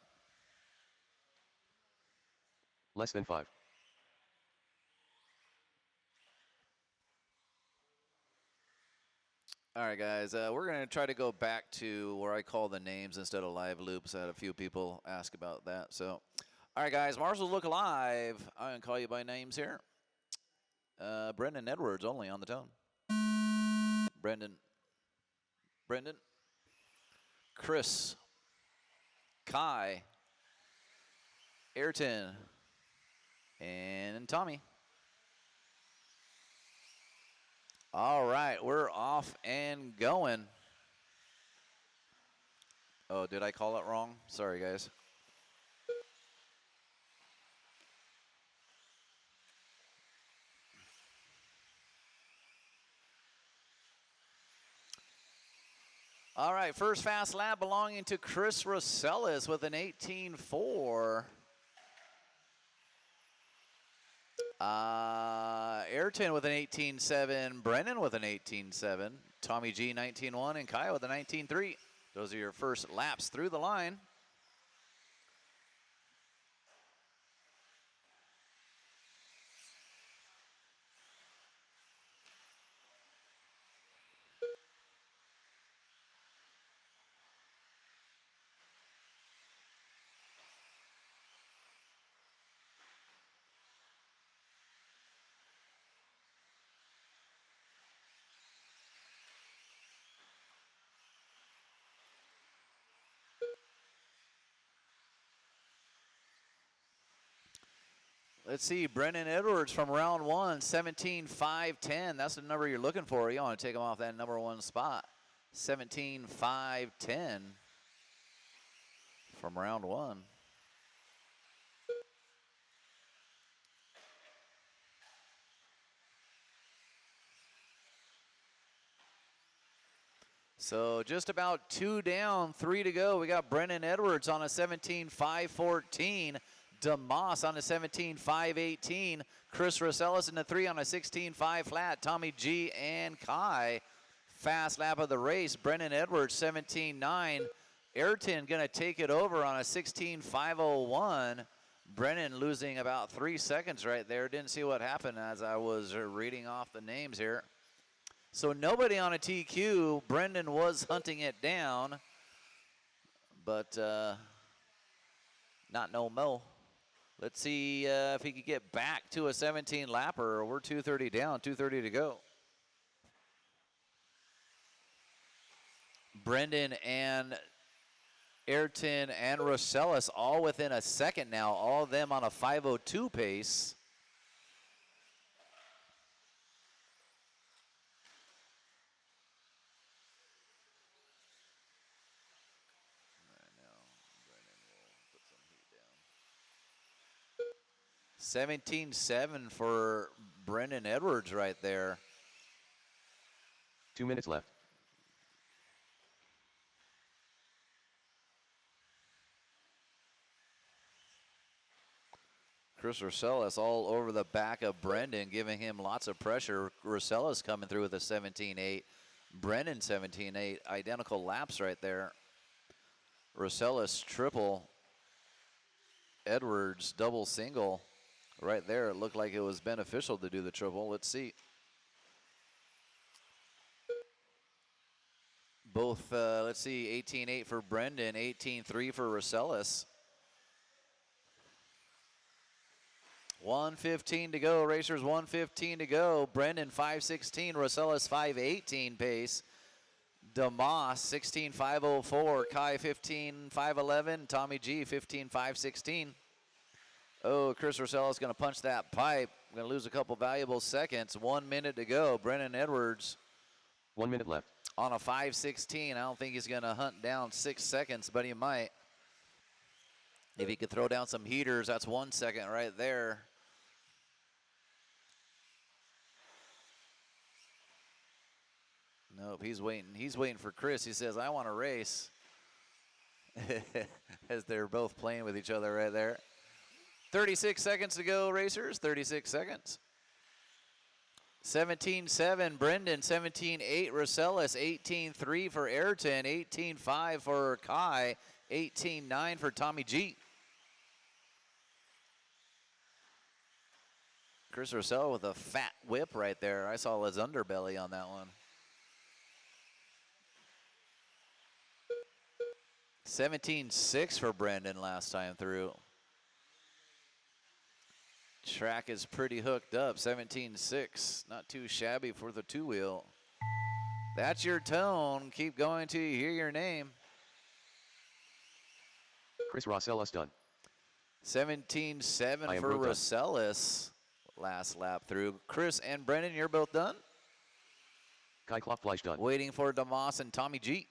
[SPEAKER 2] Less than 5.
[SPEAKER 1] All right, guys, we're going to try to go back to where I call the names instead of live loops. I had a few people ask about that. So, all right, guys, Marshall's Look Alive. I'm going to call you by names here. Brendan Edwards only on the tone. Brendan. Chris. Kai. Ayrton. And Tommy. All right, we're off and going. Oh, did I call it wrong? Sorry, guys. All right, first fast lap belonging to Chris Rossellas with an 18.4. Ayrton with an 18.7. Brennan with an 18.7. Tommy G 19.1 and Kai with a 19.3. Those are your first laps through the line. Let's see, Brennan Edwards from round 1, 17.510. That's the number you're looking for. You want to take him off that number 1 spot. 17.510 from round 1. So just about 2 down, 3 to go. We got Brennan Edwards on a 17.514. DeMoss on a 17.518. Chris Rossellas in the 3 on a 16.5 flat. Tommy G and Kai. Fast lap of the race. Brennan Edwards 17.9. Ayrton going to take it over on a 16.501. Brennan losing about 3 seconds right there. Didn't see what happened as I was reading off the names here. So nobody on a TQ. Brendan was hunting it down, but not no mo. Let's see if he could get back to a 17 lapper. We're 2:30 down, 2:30 to go. Brendan and Ayrton and Rossellas all within a second now, all of them on a 5:02 pace. Brendan will put some heat down. 17.7 for Brendan Edwards right there.
[SPEAKER 2] 2 minutes left.
[SPEAKER 1] Chris Rosellas all over the back of Brendan, giving him lots of pressure. Rosellas coming through with a 17.8. Brendan 17.8. Identical laps right there. Rosellas triple. Edwards double single. Right there, it looked like it was beneficial to do the triple. Let's see. Both, let's see, 18.8 for Brendan, 18.3 for Rosellas. 1:15 to go, racers, 1:15 to go. Brendan 5:16, Rosellas 5:18 pace. DeMoss 16.504, Kai 15.511, Tommy G 15.516. Oh, Chris Rosellas going to punch that pipe. Going to lose a couple valuable seconds. 1 minute to go. Brennan Edwards
[SPEAKER 2] 1 minute left.
[SPEAKER 1] on a 5:16. I don't think he's going to hunt down 6 seconds, but he might. If he could throw down some heaters, that's 1 second right there. Nope, he's waiting. He's waiting for Chris. He says, I want to race. As they're both playing with each other right there. 36 seconds to go, racers. 36 seconds. 17.7, Brendan. 17.8, Rosellas. 18.3 for Ayrton. 18.5 for Kai. 18.9 for Tommy G. Chris Rosello with a fat whip right there. I saw his underbelly on that one. 17.6 for Brendan last time through. Track is pretty hooked up. 17.6, not too shabby for the two-wheel. That's your tone. Keep going till you hear your name.
[SPEAKER 2] Chris Rosellas done.
[SPEAKER 1] 17.7 for Rosellas last lap through. Chris and Brendan, you're both done?
[SPEAKER 2] Kai Klopfleisch done.
[SPEAKER 1] Waiting for DeMoss and Tommy G.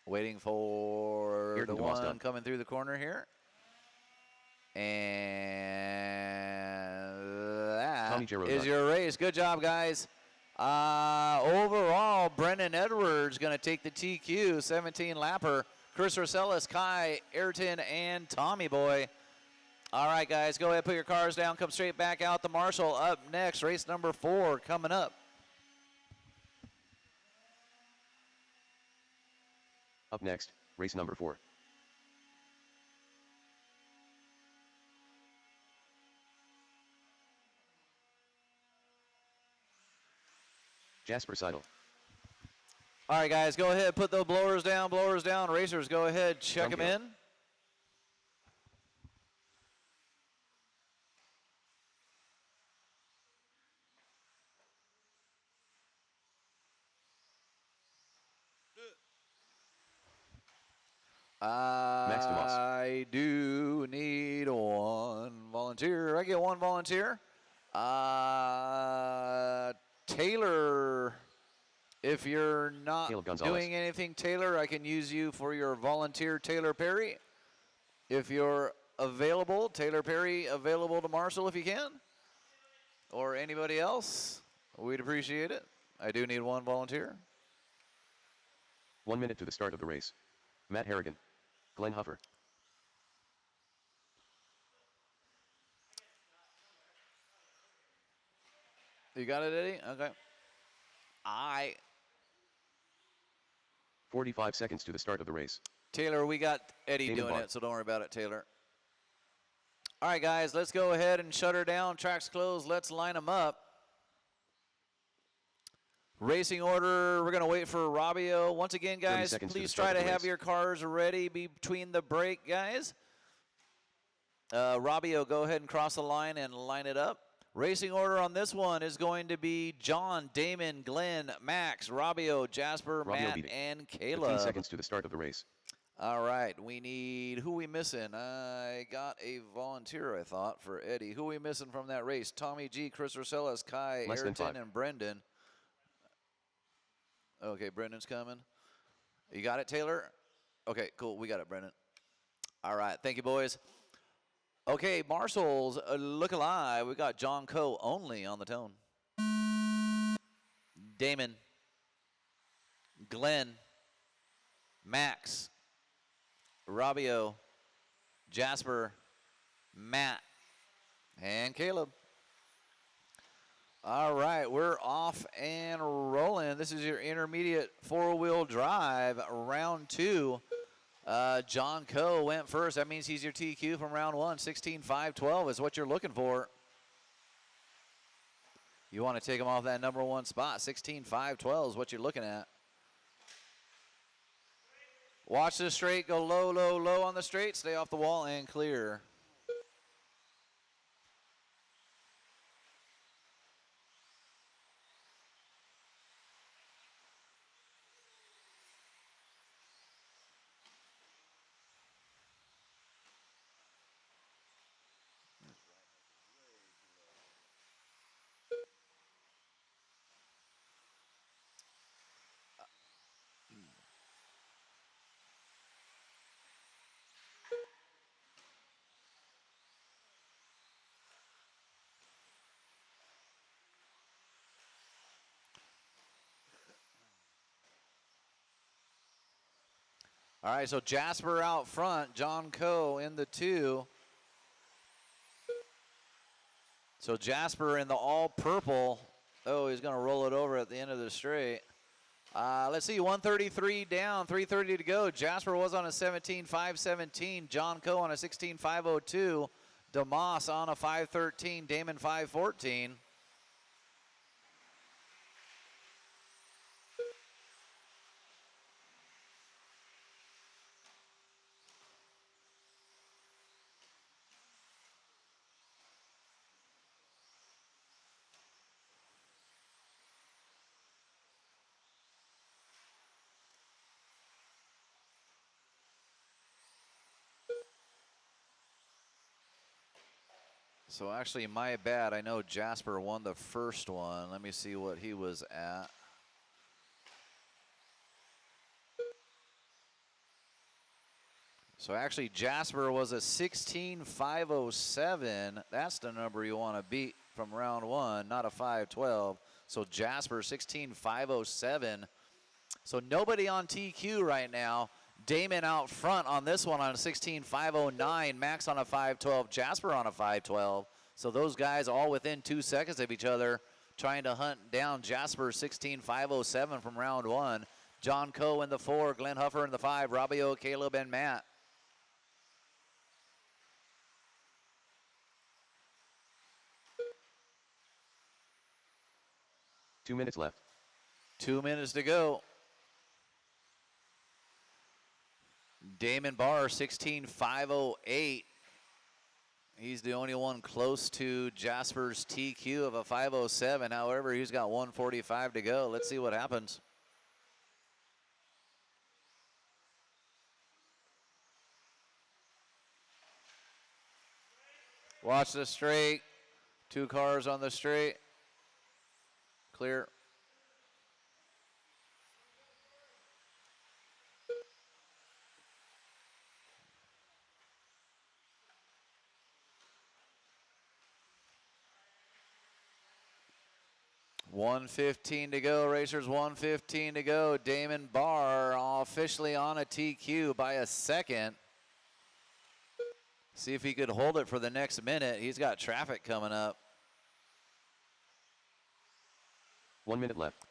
[SPEAKER 1] Waiting for
[SPEAKER 2] Ayrton
[SPEAKER 1] the
[SPEAKER 2] DeMoss
[SPEAKER 1] one
[SPEAKER 2] done.
[SPEAKER 1] coming through the corner here. And that is your race. Good job, guys. Overall, Brendan Edwards going to take the TQ, 17 lapper. Chris Rosellas, Kai, Ayrton, and Tommy Boy. All right, guys, go ahead, put your cars down, come straight back out to Marshall. Up next, race number 4 coming up.
[SPEAKER 2] Up next, race number 4. Jasper Seidel.
[SPEAKER 1] All right, guys, go ahead, put those blowers down, Racers, go ahead, check them in. I do need one volunteer. I get one volunteer. Taylor, if you're not doing anything, Taylor, I can use you for your volunteer, Taylor Perry. If you're available, Taylor Perry, available to Marshall if you can. Or anybody else, we'd appreciate it. I do need one volunteer.
[SPEAKER 2] 1 minute to the start of the race. Matt Harrigan. Glenn Huffer.
[SPEAKER 1] You got it, Eddie? Okay.
[SPEAKER 2] 45 seconds to the start of the race.
[SPEAKER 1] Taylor, we got Eddie doing it, so don't worry about it, Taylor. All right, guys, let's go ahead and shut her down. Track's closed. Let's line them up. Racing order, we're going to wait for Robbio. Once again, guys, please try to have your cars ready between the break, guys. Robbio, go ahead and cross the line and line it up. Racing order on this one is going to be John, Damon, Glenn, Max, Robbio, Jasper, Matt, and Caleb.
[SPEAKER 2] 15 seconds to the start of the race.
[SPEAKER 1] All right, we need, who we missing? I got a volunteer, I thought, for Eddie. Who we missing from that race? Tommy G, Chris Rosellas, Kai, Ayrton, and Brendan. Okay, Brendan's coming. You got it, Taylor? Okay, cool. We got it, Brendan. All right, thank you, boys. Okay, Marshall's Look Alive. We got John Coe only on the tone. Damon, Glenn, Max, Robbio, Jasper, Matt, And Caleb. All right, we're off and rolling. This is your intermediate four-wheel drive, round 2. John Coe went first. That means he's your TQ from round 1. 16.512 is what you're looking for. You want to take him off that number 1 spot. 16.512 is what you're looking at. Watch the straight. Go low, low, low on the straight. Stay off the wall and clear. All right, so Jasper out front, John Coe in the 2. So Jasper in the all purple. Oh, he's going to roll it over at the end of the straight. Let's see, 133 down, 3:30 to go. Jasper was on a 17.517. John Coe on a 16.502. DeMoss on a 5:13. Damon 5:14. So actually, my bad. I know Jasper won the first one. Let me see what he was at. So actually, Jasper was a 16.507. That's the number you want to beat from round 1, not a 5:12. So Jasper 16.507. So nobody on TQ right now. Damon out front on this one on a 16.509. Max on a 5:12. Jasper on a 5:12. So those guys all within 2 seconds of each other trying to hunt down Jasper 16.507 from round 1. John Coe in the 4. Glenn Huffer in the 5. Robbio, Caleb, and Matt.
[SPEAKER 2] Two minutes left.
[SPEAKER 1] 2 minutes to go. Damon Barr, 16.508. He's the only one close to Jasper's TQ of a 5:07. However, he's got 1:45 to go. Let's see what happens. Watch the straight. 2 cars on the straight. Clear. $1:15 to go, racers. $1:15 to go. Damon Barr officially on a TQ by a second. See if he could hold it for the next minute. He's got traffic coming up.
[SPEAKER 2] 1 minute left.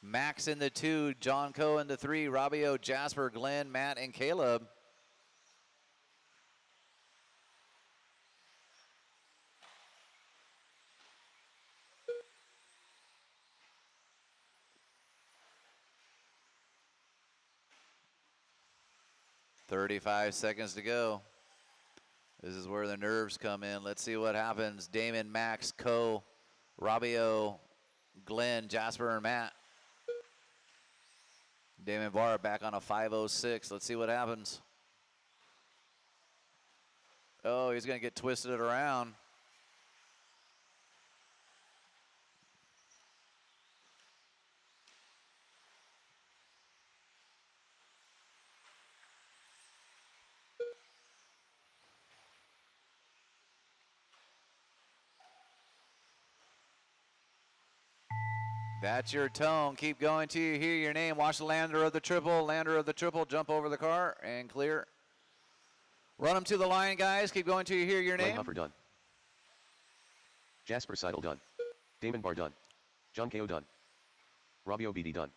[SPEAKER 1] Max in the 2, John Coe in the 3, Robbio, Jasper, Glenn, Matt, and Caleb. $35 seconds to go. This is where the nerves come in. Let's see what happens. Damon, Max, Coe, Robbio, Glenn, Jasper, and Matt. Damon Barr back on a 5:06. Let's see what happens. Oh, he's going to get twisted around. That's your tone. Keep going till you hear your name. Watch the lander of the triple. Lander of the triple. Jump over the car and clear. Run them to the line, guys. Keep going till you hear your
[SPEAKER 2] Glenn
[SPEAKER 1] name.
[SPEAKER 2] Huffer done. Jasper Seidel done. Damon Barr done. John Ko done. Robbie OBD done.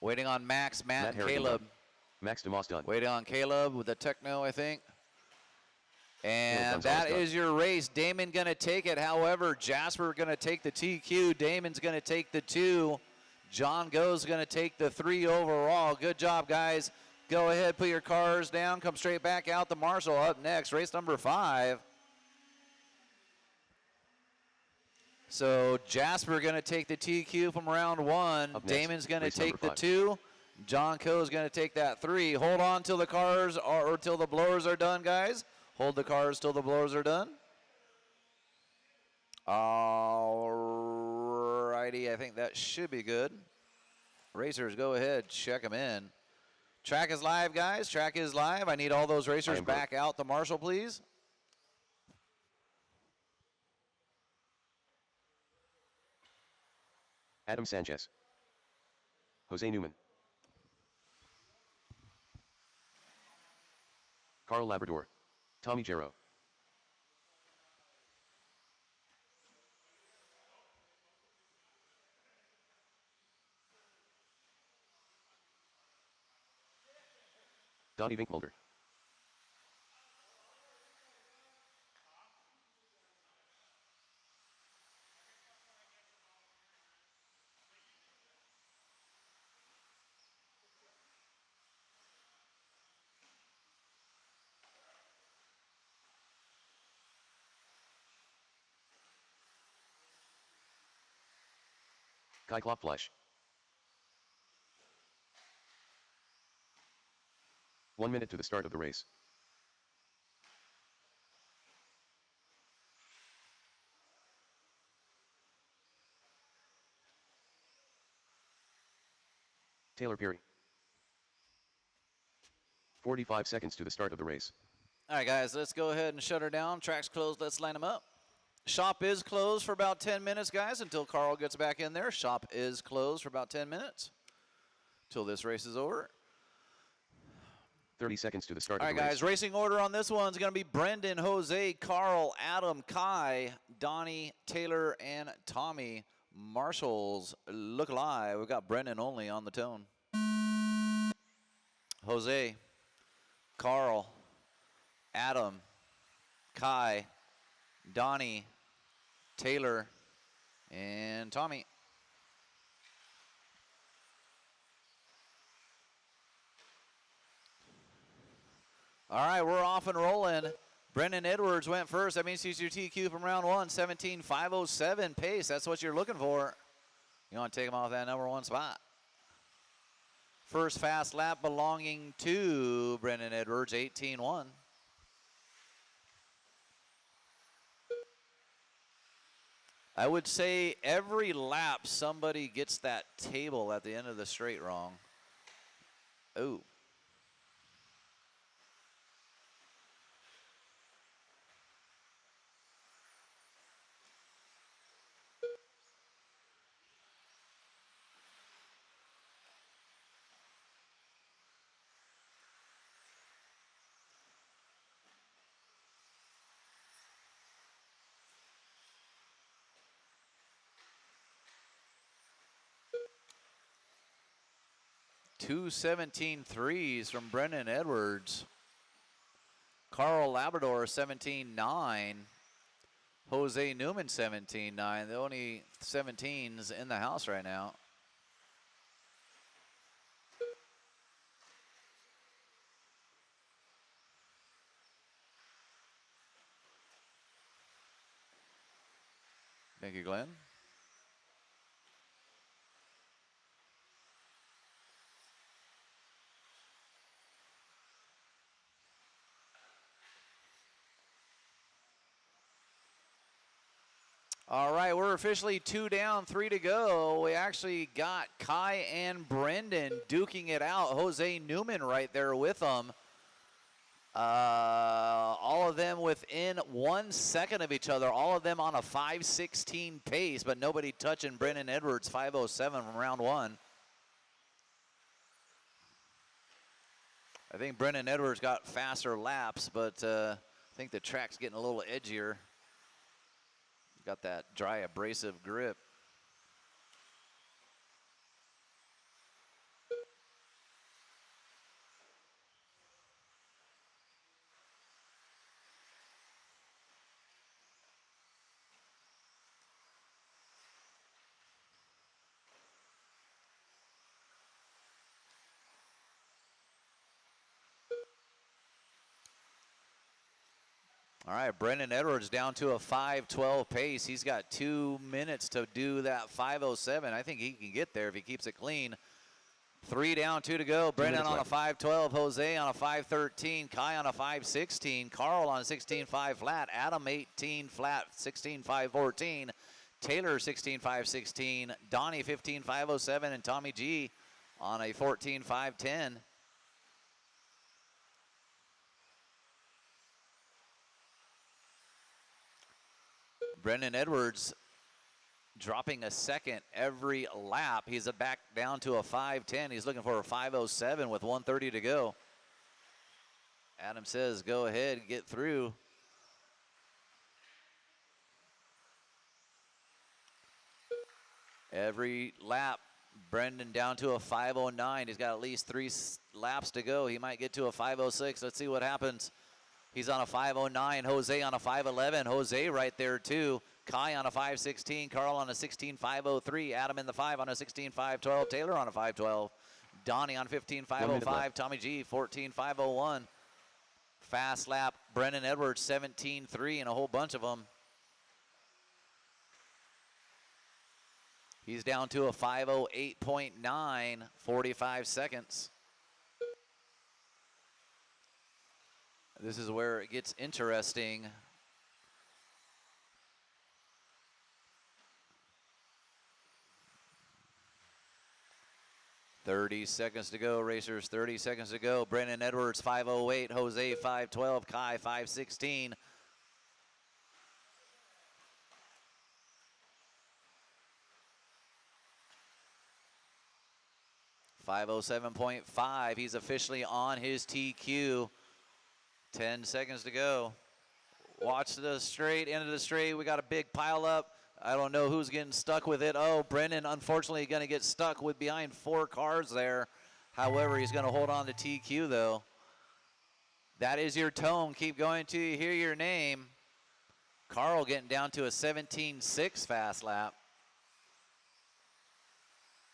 [SPEAKER 1] Waiting on Max, Matt, and
[SPEAKER 2] Harrigan
[SPEAKER 1] Caleb.
[SPEAKER 2] done. Max DeMoss done.
[SPEAKER 1] Waiting on Caleb with the Techno, I think. And
[SPEAKER 2] Gonzalez
[SPEAKER 1] that
[SPEAKER 2] done.
[SPEAKER 1] is your race. Damon going to take it. However, Jasper going to take the TQ. Damon's going to take the 2. John Go's going to take the 3 overall. Good job, guys. Go ahead, put your cars down. Come straight back out to Marshall. Up next, race number 5. So Jasper going to take the TQ from round 1.
[SPEAKER 2] Up next,
[SPEAKER 1] Damon's going to
[SPEAKER 2] race
[SPEAKER 1] take
[SPEAKER 2] number
[SPEAKER 1] the
[SPEAKER 2] 5.
[SPEAKER 1] 2. John Coe is going to take that 3. Hold on till the cars are, or till the blowers are done, guys. Hold the cars till the blowers are done. All righty, I think that should be good. Racers, go ahead, check them in. Track is live, guys. Track is live. I need all those racers back out to Marshall, please.
[SPEAKER 2] Adam Sanchez. Jose Newman. Carl Labrador. Tommy Jarrow. Donnie Vinkmulder. Kai Klopfleisch. 1 minute to the start of the race. Taylor Perry. 45 seconds to the start of the race.
[SPEAKER 1] All right, guys, let's go ahead and shut her down. Track's closed. Let's line them up. Shop is closed for about 10 minutes, guys, until Carl gets back in there. Shop is closed for about 10 minutes until this race is over.
[SPEAKER 2] 30 seconds to the start
[SPEAKER 1] All
[SPEAKER 2] of
[SPEAKER 1] right,
[SPEAKER 2] the race.
[SPEAKER 1] guys, racing order on this one's going to be Brendan, Jose, Carl, Adam, Kai, Donnie, Taylor, and Tommy. Marshall's look alive. We've got Brendan only on the tone. Jose, Carl, Adam, Kai, Donnie, Taylor, and Tommy. All right, we're off and rolling. Brendan Edwards went first. That means he's your TQ from round 1, 17.507 pace. That's what you're looking for. You want to take him off that number 1 spot. First fast lap belonging to Brendan Edwards, 18.1. I would say every lap somebody gets that table at the end of the straight wrong. Ooh. Two 17.3s from Brendan Edwards. Carl Labrador 17.9. Jose Newman 17.9. The only 17s in the house right now. Thank you, Glenn. All right, we're officially 2 down, 3 to go. We actually got Kai and Brendan duking it out. Jose Newman right there with them. All of them within 1 second of each other. All of them on a 5:16 pace, but nobody touching Brendan Edwards, 5:07 from round 1. I think Brendan Edwards got faster laps, but I think the track's getting a little edgier. Got that dry abrasive grip. All right, Brendan Edwards down to a 5:12 pace. He's got 2 minutes to do that 5:07. I think he can get there if he keeps it clean. 3 down, 2 to go. Brendan on a 5:12, Jose on a 5:13, Kai on a 5:16, Carl on a 16.5 flat, Adam 18 flat, 16.514, Taylor 16.516, Donnie 15.507, and Tommy G on a 14.510. Brendan Edwards dropping a second every lap. He's back down to a 5:10. He's looking for a 5:07 with 1:30 to go. Adam says, go ahead and get through. Every lap, Brendan down to a 5:09. He's got at least 3 laps to go. He might get to a 5:06. Let's see what happens. He's on a 5:09. Jose on a 5:11. Jose right there too. Kai on a 5:16. Carl on a 16.503. Adam in the 5 on a 16.512. Taylor on a 5:12. Donnie on 15.505. Tommy G 14.501. Fast lap. Brendan Edwards 17.3 and a whole bunch of them. He's down to a 5:08.9. 45 seconds. This is where it gets interesting. "30 seconds to go, racers. 30 seconds to go. Brendan Edwards 5:08. Jose 5:12. Kai 5:16. .5. He's officially on his TQ. 10 seconds to go. Watch the straight, end of the straight. We got a big pile up. I don't know who's getting stuck with it. Oh, Brendan, unfortunately, going to get stuck with behind 4 cars there. However, he's going to hold on to TQ, though. That is your tone. Keep going till you hear your name. Carl getting down to a 17.6 fast lap.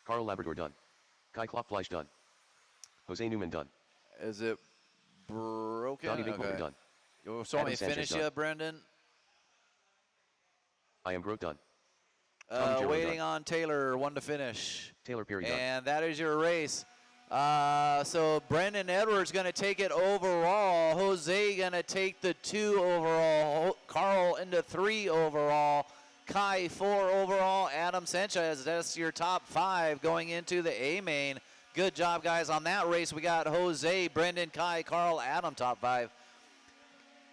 [SPEAKER 2] Carl Labrador done. Kai Klopfleisch done. Jose Newman done.
[SPEAKER 1] Is it broken?
[SPEAKER 2] Donnie Winkler done.
[SPEAKER 1] You saw me finish you, Brendan?
[SPEAKER 2] I am Grote done.
[SPEAKER 1] Waiting on Taylor, 1 to finish.
[SPEAKER 2] Taylor Perry done.
[SPEAKER 1] And that is your race. So Brendan Edwards going to take it overall. Jose going to take the 2 overall. Carl into 3 overall. Kai 4 overall. Adam Sanchez, that's your top 5 going into the A main. Good job, guys. On that race, we got Jose, Brendan, Kai, Carl, Adam, top 5.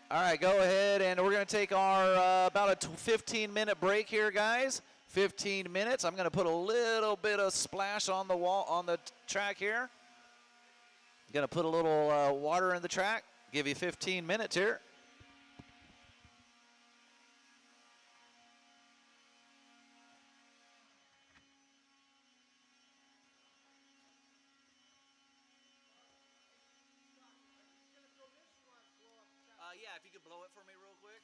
[SPEAKER 1] All right, go ahead, and we're going to take our about a 15-minute break here, guys. 15 minutes. I'm going to put a little bit of splash on the wall, on the track here. Going to put a little water in the track. Give you 15 minutes here. Yeah, if you could blow it for me real quick.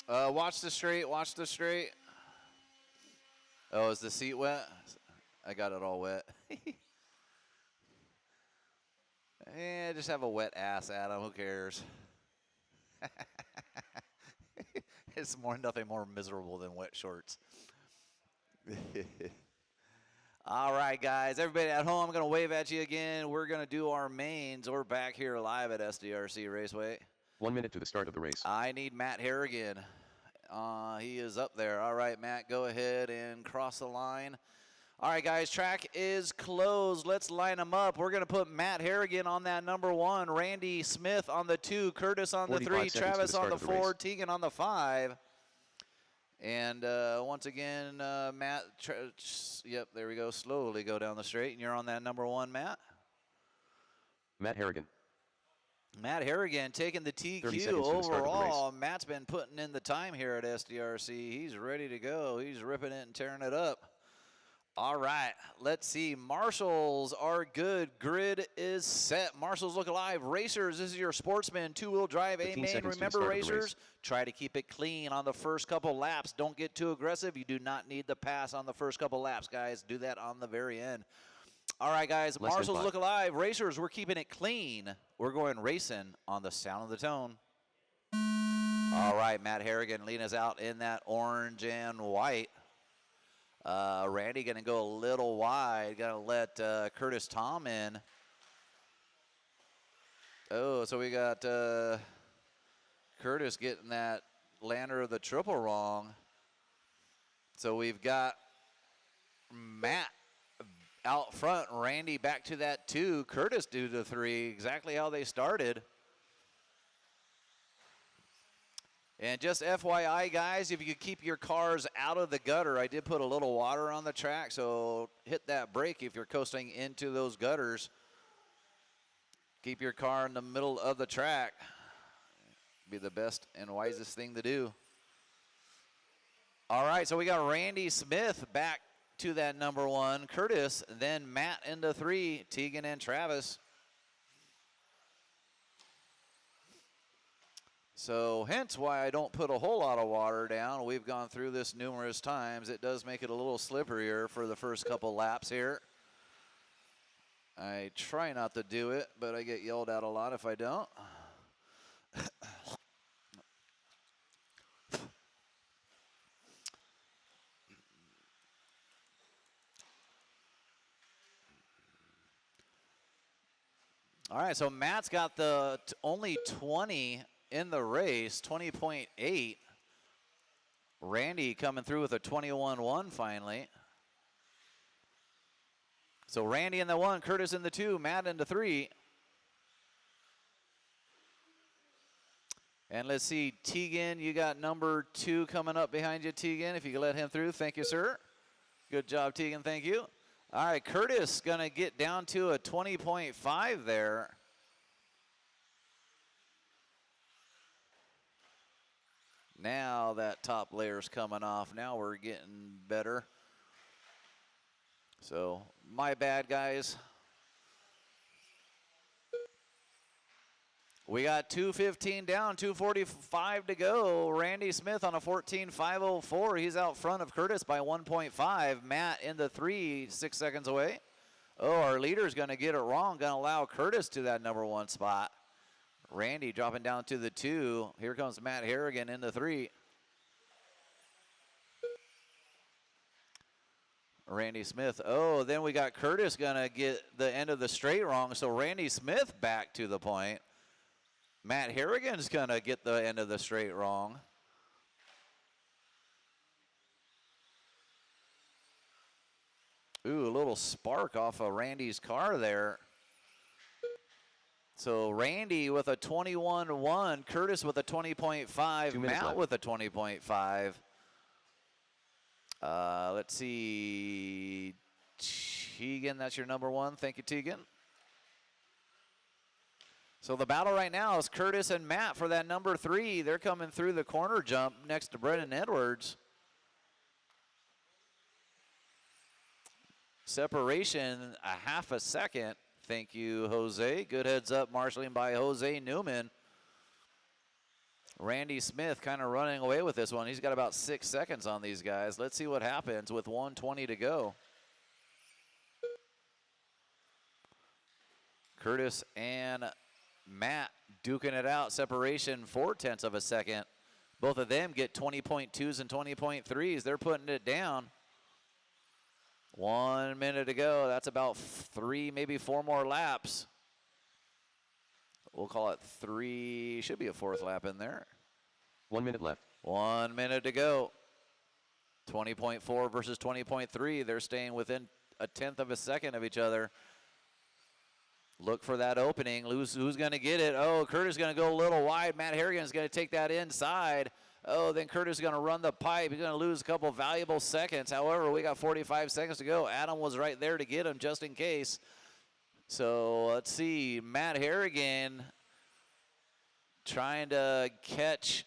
[SPEAKER 1] Watch the straight. Watch the straight. Oh, is the seat wet? I got it all wet. Just have a wet ass, Adam. Who cares? It's nothing more miserable than wet shorts. All right, guys. Everybody at home, I'm going to wave at you again. We're going to do our mains. We're back here live at SDRC Raceway.
[SPEAKER 2] 1 minute to the start of the race.
[SPEAKER 1] I need Matt Harrigan. He is up there. All right, Matt, go ahead and cross the line. All right, guys, track is closed. Let's line them up. We're going to put Matt Harrigan on that number 1, Randy Smith on the 2, Curtis on the 3, Travis on the 4, Tegan on the 5. And once again, Matt, yep, there we go. Slowly go down the straight, and you're on that number 1, Matt.
[SPEAKER 2] Matt Harrigan.
[SPEAKER 1] Matt Harrigan taking the TQ overall. Matt's been putting in the time here at SDRC. He's ready to go. He's ripping it and tearing it up. All right, let's see. Marshals are good. Grid is set. Marshals look alive. Racers, this is your Sportsman two-wheel drive A-main. Remember, racers, try to keep it clean on the first couple laps. Don't get too aggressive. You do not need the pass on the first couple laps, guys. Do that on the very end. All right, guys, Marshals look alive. Racers, we're keeping it clean. We're going racing on the sound of the tone. All right, Matt Harrigan leading us out in that orange and white. Randy going to go a little wide. Going to let Curtis Tom in. Oh, so we got Curtis getting that lander of the triple wrong. So we've got Matt out front, Randy back to that 2, Curtis do the 3, exactly how they started. And just FYI, guys, if you could keep your cars out of the gutter, I did put a little water on the track, so hit that brake if you're coasting into those gutters. Keep your car in the middle of the track. Be the best and wisest thing to do. All right, so we got Randy Smith back to that number 1, Curtis, then Matt into 3, Tegan and Travis. So hence why I don't put a whole lot of water down. We've gone through this numerous times. It does make it a little slipperier for the first couple laps here. I try not to do it, but I get yelled at a lot if I don't. All right, so Matt's got the only 20 in the race, 20.8. Randy coming through with a 21.1 finally. So Randy in the 1, Curtis in the 2, Matt in the 3. And let's see, Tegan, you got number 2 coming up behind you, Tegan. If you could let him through, thank you, sir. Good job, Tegan, thank you. All right, Curtis gonna get down to a 20.5 there. Now that top layer's coming off. Now we're getting better. So, my bad, guys. We got 2:15 down, 2:45 to go. Randy Smith on a 14.504. He's out front of Curtis by 1.5. Matt in the 3, 6 seconds away. Oh, our leader's going to get it wrong. Going to allow Curtis to that number 1 spot. Randy dropping down to the 2. Here comes Matt Harrigan in the 3. Randy Smith. Oh, then we got Curtis going to get the end of the straight wrong. So Randy Smith back to the point. Matt Harrigan's going to get the end of the straight wrong. Ooh, a little spark off of Randy's car there. So Randy with a 21.1, Curtis with a 20.5, Matt
[SPEAKER 2] left.
[SPEAKER 1] with a 20.5. Let's see. Tegan, that's your number 1. Thank you, Tegan. So the battle right now is Curtis and Matt for that number 3. They're coming through the corner jump next to Brennan Edwards. Separation a half a second. Thank you, Jose. Good heads up marshaling by Jose Newman. Randy Smith kind of running away with this one. He's got about 6 seconds on these guys. Let's see what happens with 1:20 to go. Curtis and Matt duking it out. Separation 0.4 of a second. Both of them get 20.2s and 20.3s. They're putting it down. 1 minute to go. That's about 3, maybe 4 more laps. We'll call it 3. Should be a 4th lap in there.
[SPEAKER 2] 1 minute left.
[SPEAKER 1] 1 minute to go. 20.4 versus 20.3. They're staying within 1/10 of a second of each other. Look for that opening. Who's going to get it? Oh, Curtis is going to go a little wide. Matt Harrigan is going to take that inside. Oh, then Curtis is going to run the pipe. He's going to lose a couple valuable seconds. However, we got 45 seconds to go. Adam was right there to get him just in case. So let's see. Matt Harrigan trying to catch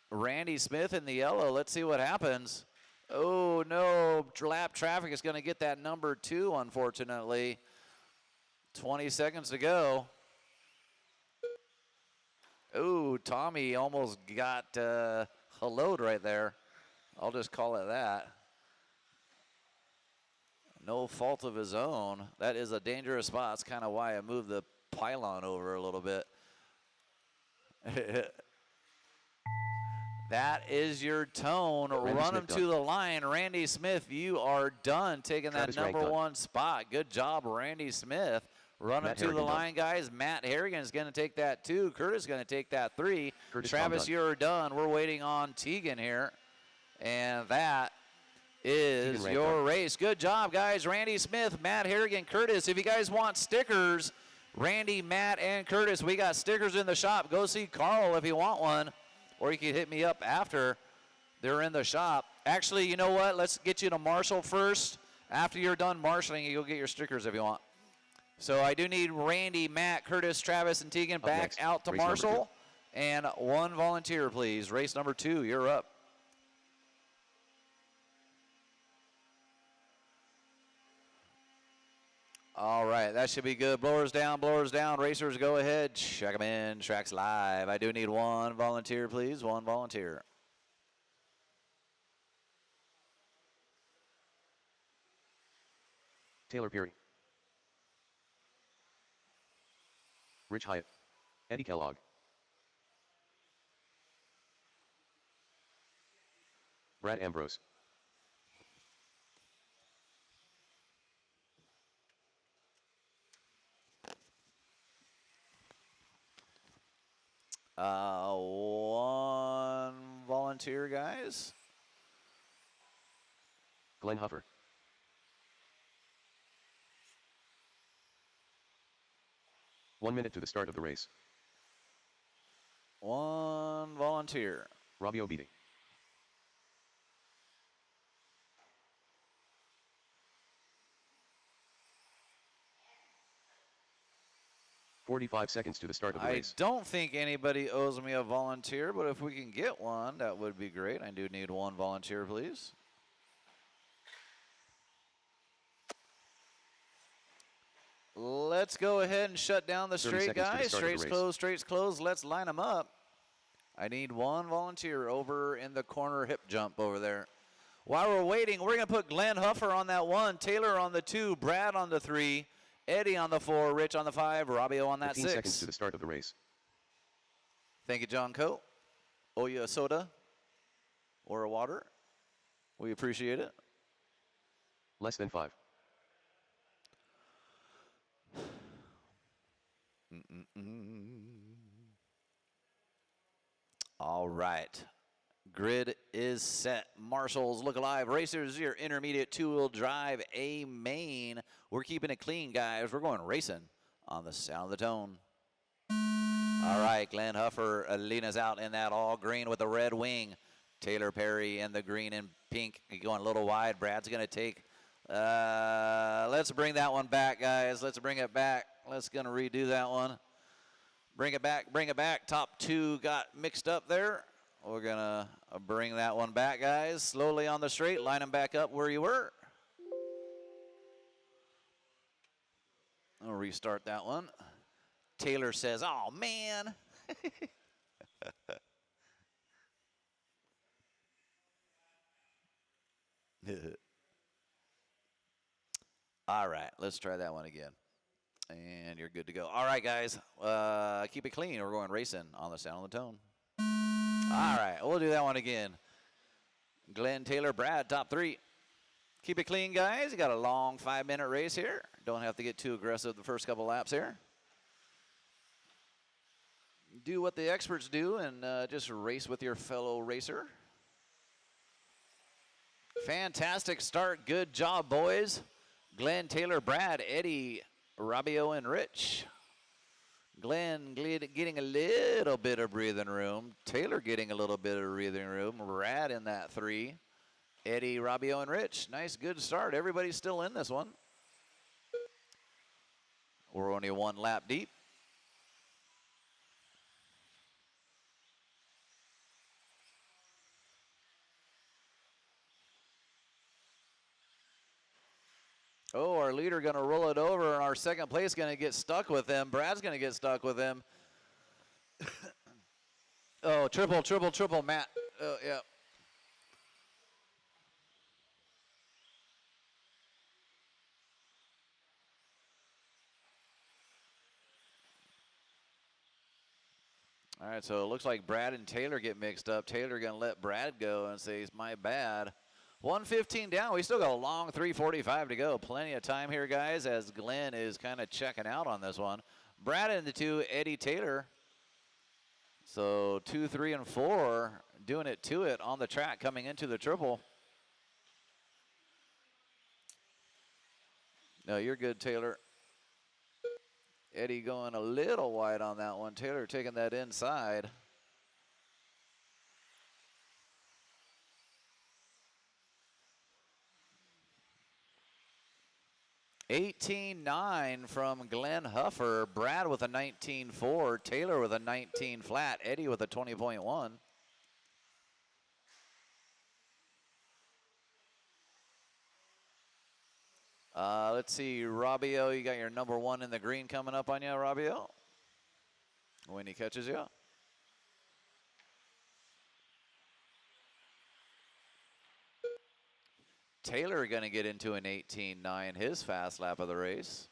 [SPEAKER 1] Randy Smith in the yellow. Let's see what happens. Oh, no. Lap traffic is going to get that number 2, unfortunately. 20 seconds to go. Ooh, Tommy almost got a load right there. I'll just call it that. No fault of his own. That is a dangerous spot. That's kind of why I moved the pylon over a little bit. That is your tone. Run him to the line. Randy Smith, you are done taking that number 1 spot. Good job, Randy Smith. Run him to the line, guys. Matt Harrigan is going to take that 2. Curtis is going to take that 3. Travis, you're done. We're waiting on Tegan here. And that is your race. Good job, guys. Randy Smith, Matt Harrigan, Curtis. If you guys want stickers, Randy, Matt, and Curtis, we got stickers in the shop. Go see Carl if you want one. Or you can hit me up after they're in the shop. Actually, you know what? Let's get you to Marshall first. After you're done marshalling, you'll get your stickers if you want. So I do need Randy, Matt, Curtis, Travis, and Tegan back out to Marshall. And 1 volunteer, please. Race number 2, you're up. All right, that should be good. Blowers down, racers go ahead. Check them in, tracks live. I do need 1 volunteer, please, 1 volunteer.
[SPEAKER 2] Taylor Perry. Rich Hyatt. Eddie Kellogg. Brad Ambrose.
[SPEAKER 1] One volunteer, guys.
[SPEAKER 2] Glenn Huffer. One minute to the start of the race.
[SPEAKER 1] 1 volunteer.
[SPEAKER 2] Robbie Obidi. 45 seconds to the start of the race.
[SPEAKER 1] I don't think anybody owes me a volunteer, but if we can get one, that would be great. I do need 1 volunteer, please. Let's go ahead and shut down the straight, guys. Straights closed. Let's line them up. I need 1 volunteer over in the corner hip jump over there. While we're waiting, we're going to put Glenn Huffer on that 1, Taylor on the 2, Brad on the 3, Eddie on the 4, Rich on the 5, Robbio on that 6.
[SPEAKER 2] 15 seconds to the start of the race.
[SPEAKER 1] Thank you, John Coe. Owe you a soda or a water. We appreciate it.
[SPEAKER 2] Less than 5.
[SPEAKER 1] All right. Grid is set. Marshall's Look Alive Racers, your intermediate 2-wheel drive A main. We're keeping it clean, guys. We're going racing on the Sound of the Tone. All right, Glenn Huffer, Alina's out in that all green with the red wing. Taylor Perry in the green and pink going a little wide. Brad's going to take, let's bring that one back, guys. Let's bring it back. Let's going to redo that one. Bring it back. Top 2 got mixed up there. We're going to bring that one back, guys. Slowly on the straight. Line them back up where you were. I'll restart that one. Taylor says, oh, man. All right, let's try that one again. And you're good to go. All right, guys, keep it clean. We're going racing on the sound on the tone. All right, we'll do that one again. Glenn, Taylor, Brad, top 3. Keep it clean, guys. You got a long 5-minute race here. Don't have to get too aggressive the first couple laps here. Do what the experts do and just race with your fellow racer. Fantastic start. Good job, boys. Glenn, Taylor, Brad, Eddie, Rabio, and Rich. Glenn getting a little bit of breathing room. Taylor getting a little bit of breathing room. Brad in that 3. Eddie, Rabio, and Rich. Nice, good start. Everybody's still in this one. We're only 1 lap deep. Oh, our leader going to roll it over, and our second place going to get stuck with him. Brad's going to get stuck with him. Oh, triple, Matt. Oh, yeah. All right, so it looks like Brad and Taylor get mixed up. Taylor going to let Brad go and say, it's my bad. 1:15 down. We still got a long 3:45 to go. Plenty of time here, guys, as Glenn is kind of checking out on this one. Brad in the 2, Eddie, Taylor. So 2, 3, and 4 doing it to it on the track coming into the triple. No, you're good, Taylor. Eddie going a little wide on that one. Taylor taking that inside. $18.9 from Glenn Huffer. Brad with a 19.4. Taylor with a 19 flat. Eddie with a 20.1. Let's see, Rabio, you got your number 1 in the green coming up on you, Rabio, when he catches you. Taylor going to get into an 18.9, his fast lap of the race.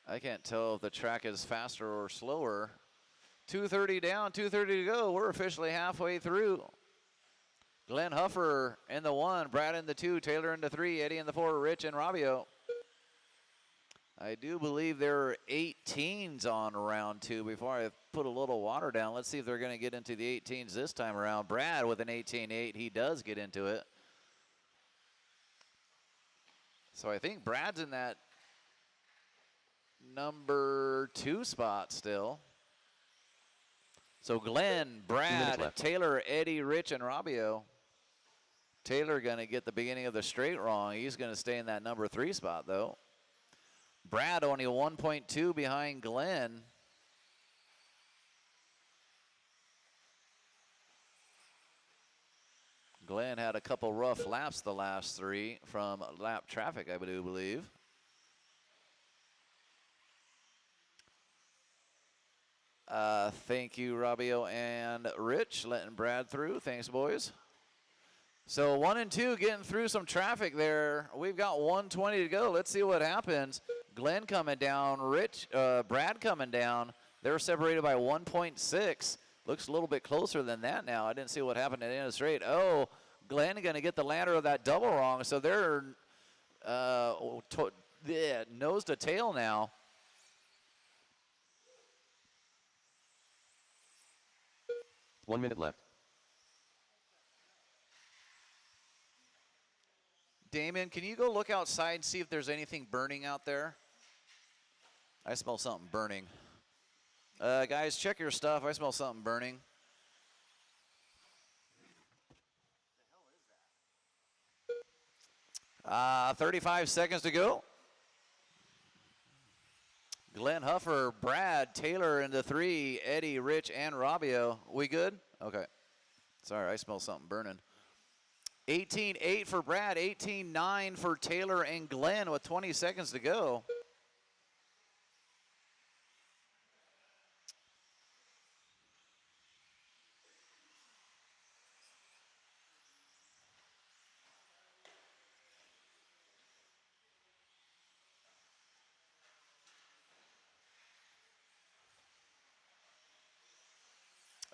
[SPEAKER 1] I can't tell if the track is faster or slower. 2:30 down, 2:30 to go. We're officially halfway through. Glenn Huffer in the 1, Brad in the 2, Taylor in the 3, Eddie in the 4, Rich and Rabio. I do believe there are 18s on round 2 before I put a little water down. Let's see if they're going to get into the 18s this time around. Brad with an 18.8, he does get into it. So I think Brad's in that number 2 spot still. So Glenn, Brad, Taylor, Eddie, Rich, and Rabio. Taylor going to get the beginning of the straight wrong. He's going to stay in that number 3 spot, though. Brad only 1.2 behind Glenn. Glenn had a couple rough laps the last 3 from lap traffic, I do believe. Thank you, Rabio and Rich, letting Brad through. Thanks, boys. So 1 and 2 getting through some traffic there. We've got 1:20 to go. Let's see what happens. Glenn coming down, Brad coming down. They're separated by 1.6. Looks a little bit closer than that now. I didn't see what happened at the end of the straight. Oh, Glenn going to get the ladder of that double wrong. So they're nose to tail now.
[SPEAKER 2] One minute left.
[SPEAKER 1] Damon, can you go look outside and see if there's anything burning out there? I smell something burning. Guys, check your stuff. I smell something burning. 35 seconds to go. Glenn Huffer, Brad, Taylor in the 3, Eddie, Rich, and Rabio. We good? Okay. Sorry, I smell something burning. 18.8 for Brad, 18.9 for Taylor and Glenn with 20 seconds to go.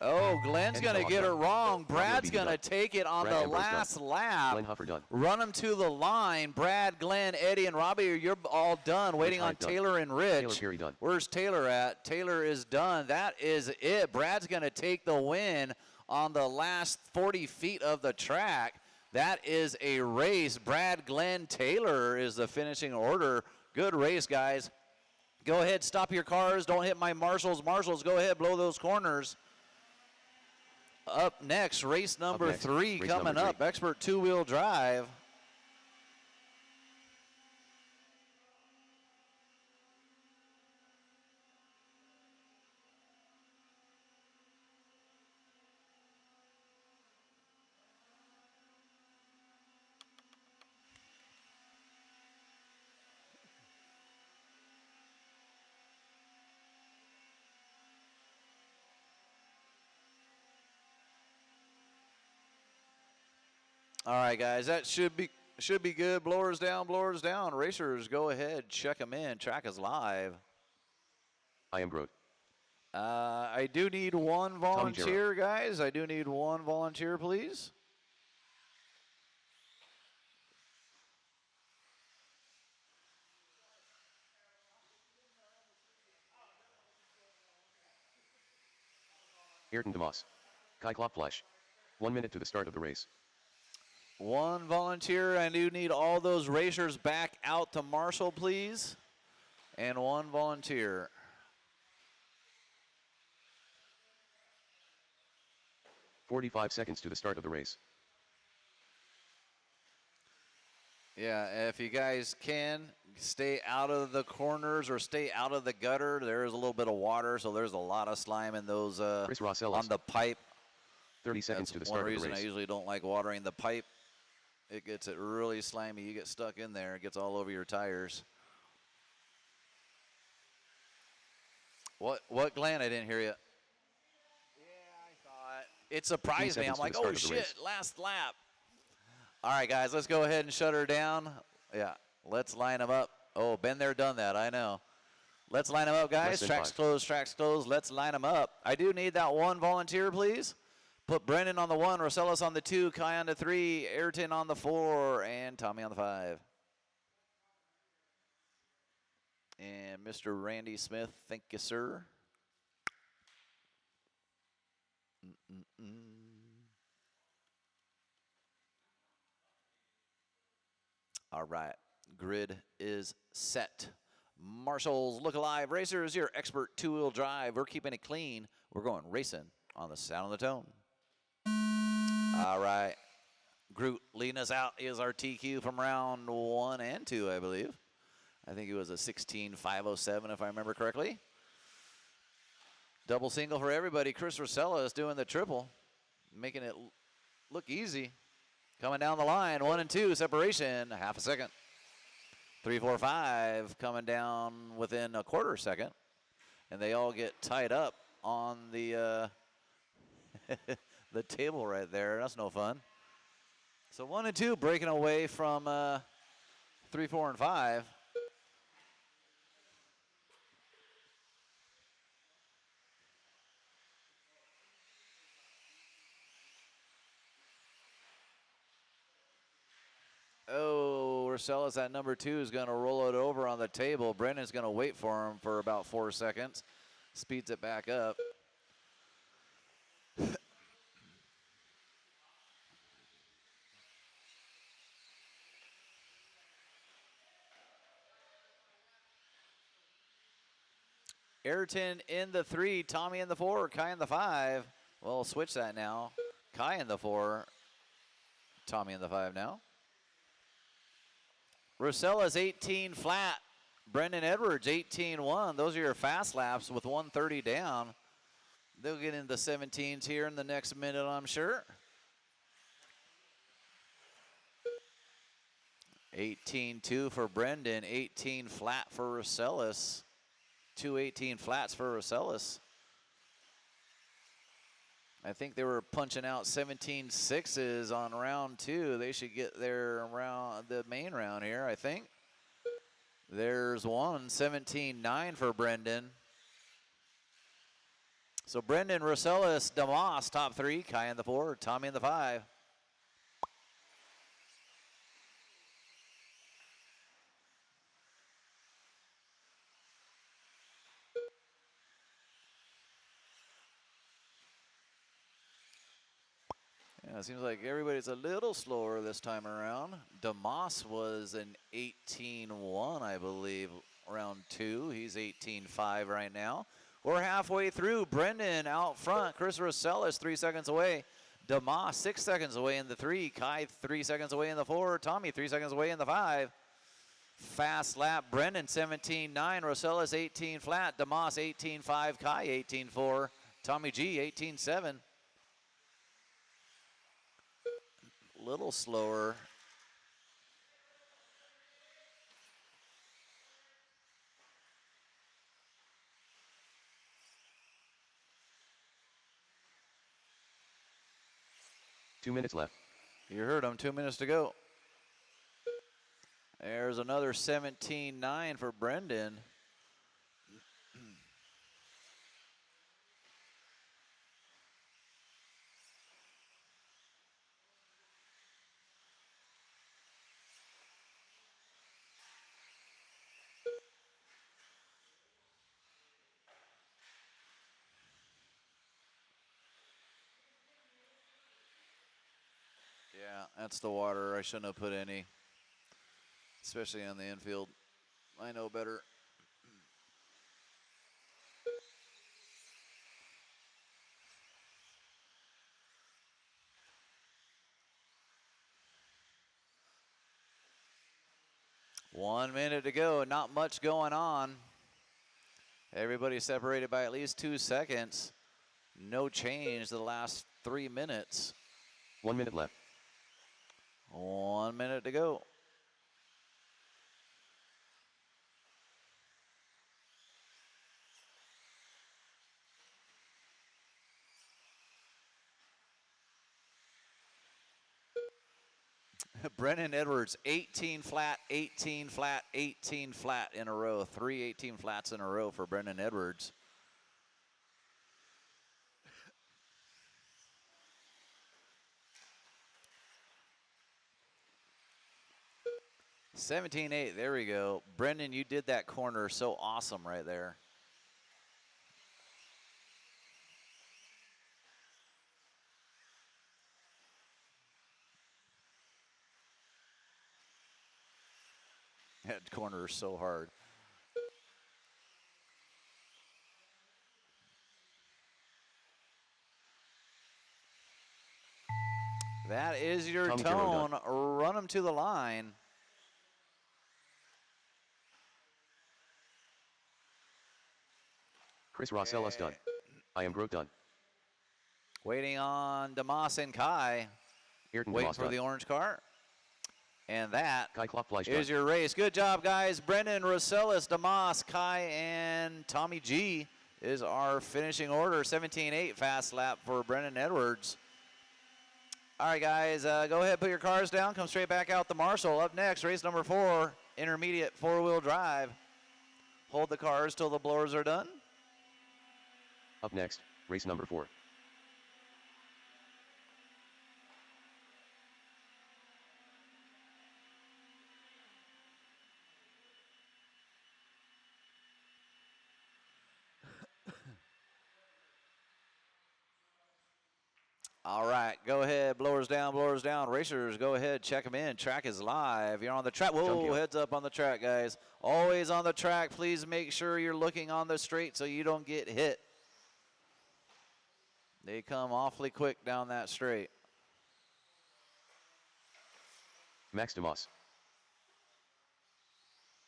[SPEAKER 1] Oh, Glenn's
[SPEAKER 2] Eddie
[SPEAKER 1] going to
[SPEAKER 2] Mohawk
[SPEAKER 1] get it
[SPEAKER 2] done.
[SPEAKER 1] wrong.
[SPEAKER 2] Fabio
[SPEAKER 1] Brad's
[SPEAKER 2] Beatty
[SPEAKER 1] going to
[SPEAKER 2] done.
[SPEAKER 1] take it on
[SPEAKER 2] Brad
[SPEAKER 1] the
[SPEAKER 2] Ambrose
[SPEAKER 1] last
[SPEAKER 2] done.
[SPEAKER 1] lap.
[SPEAKER 2] Glenn Huffer done.
[SPEAKER 1] Run them to the line. Brad, Glenn, Eddie, and Robbie, you're all done. Waiting on
[SPEAKER 2] Hyatt done.
[SPEAKER 1] Taylor and Rich.
[SPEAKER 2] Taylor Peary done.
[SPEAKER 1] Where's Taylor at? Taylor is done. That is it. Brad's going to take the win on the last 40 feet of the track. That is a race. Brad, Glenn, Taylor is the finishing order. Good race, guys. Go ahead, stop your cars. Don't hit my marshals. Marshals, go ahead, blow those corners. Up next, race number 3 coming up. Expert two-wheel drive. All right, guys, that should be good. Blowers down, blowers down. Racers, go ahead, check them in. Track is live.
[SPEAKER 2] I am Grote.
[SPEAKER 1] I do need one volunteer, guys. I do need one volunteer, please.
[SPEAKER 2] Ayrton DeMoss. Kai Klopfleisch. 1 minute to the start of the race.
[SPEAKER 1] One volunteer. I do need all those racers back out to Marshall, please. And one volunteer.
[SPEAKER 2] "45 seconds to the start of the race.
[SPEAKER 1] Yeah, if you guys can, stay out of the corners or stay out of the gutter. There is a little bit of water, so there's a lot of slime in those
[SPEAKER 2] Chris Rossellis.
[SPEAKER 1] on the pipe.
[SPEAKER 2] 30 seconds to the
[SPEAKER 1] That's
[SPEAKER 2] start
[SPEAKER 1] one
[SPEAKER 2] of the
[SPEAKER 1] reason I
[SPEAKER 2] race.
[SPEAKER 1] usually don't like watering the pipe. It gets it really slimy. You get stuck in there. It gets all over your tires. What, Glenn? I didn't hear you. Yeah, I thought. It surprised me. I'm like, oh, shit, last lap. All right, guys, let's go ahead and shut her down. Yeah, let's line them up. Oh, been there, done that. I know. Let's line them up, guys. Tracks closed, tracks closed. Let's line them up. I do need that one volunteer, please. Put Brendan on the 1, Rossellis on the 2, Kai on the 3, Ayrton on the 4, and Tommy on the 5. And Mr. Randy Smith, thank you, sir. All right, grid is set. Marshall's Look Alive Racers, your expert two-wheel drive. We're keeping it clean. We're going racing on the sound of the tone. All right, Groot leading us out is our TQ from round 1 and 2, I believe. I think it was a 16.507, if I remember correctly. Double single for everybody. Chris Rosella is doing the triple, making it look easy. Coming down the line, 1 and 2, separation, half a second. 3, 4, 5 coming down within a quarter second. And they all get tied up on the the table right there. That's no fun. So 1 and 2 breaking away from 3, 4, and 5. Oh, Rossellis at number 2 is going to roll it over on the table. Brendan's going to wait for him for about 4 seconds. Speeds it back up. Ayrton in the 3, Tommy in the 4, Kai in the 5. We'll switch that now. Kai in the 4, Tommy in the 5 now. Rosella's 18 flat. Brendan Edwards 18-1. Those are your fast laps with 130 down. They'll get into 17s here in the next minute, I'm sure. 18-2 for Brendan, 18 flat for Rosellis. 2 18 flats for Rosellis. I think they were punching out 17 6s on round 2. They should get there around the main round here, I think. There's one, 17 9 for Brendan. So Brendan, Rosellis, DeMoss, top 3. Kai in the 4, Tommy in the 5. Yeah, it seems like everybody's a little slower this time around. DeMoss was an 18-1, I believe, round 2. He's 18-5 right now. We're halfway through. Brendan out front. Chris Rosellis 3 seconds away. DeMoss 6 seconds away in the 3. Kai 3 seconds away in the 4. Tommy 3 seconds away in the 5. Fast lap. Brendan 17-9. Rosellis 18 flat. DeMoss 18-5. Kai 18-4. Tommy G 18-7. Little slower.
[SPEAKER 2] Two minutes left.
[SPEAKER 1] You heard him, 2 minutes to go. There's another 17-9 for Brendan. Yeah, that's the water. I shouldn't have put any, especially on the infield. I know better. One minute to go. Not much going on. Everybody separated by at least 2 seconds. No change the last 3 minutes.
[SPEAKER 2] 1 minute left.
[SPEAKER 1] 1 minute to go. Brennan Edwards, 18 flat, 18 flat, 18 flat in a row. 3 18 flats in a row for Brennan Edwards. $17.8, there we go. Brendan, you did that corner so awesome right there. That corner is so hard. That is your
[SPEAKER 2] Tommy
[SPEAKER 1] tone. Run them to the line.
[SPEAKER 2] Chris Rosellis done. I am Grote done.
[SPEAKER 1] Waiting on DeMoss and Kai.
[SPEAKER 2] Ayrton
[SPEAKER 1] Waiting
[SPEAKER 2] DeMoss
[SPEAKER 1] for
[SPEAKER 2] done.
[SPEAKER 1] the orange car. And that
[SPEAKER 2] Kai Klopp
[SPEAKER 1] is your race. Good job, guys. Brendan, Rosellis, DeMoss, Kai, and Tommy G is our finishing order. 17.8 fast lap for Brendan Edwards. All right, guys, go ahead, put your cars down. Come straight back out the Marshall. Up next, race number 4, intermediate four-wheel drive. Hold the cars till the blowers are done.
[SPEAKER 2] Up next, race number 4.
[SPEAKER 1] All right, go ahead, blowers down, blowers down. Racers, go ahead, check them in. Track is live. You're on the track. Whoa, heads up on the track, guys. Always on the track. Please make sure you're looking on the straight so you don't get hit. They come awfully quick down that straight.
[SPEAKER 2] Max DeMoss.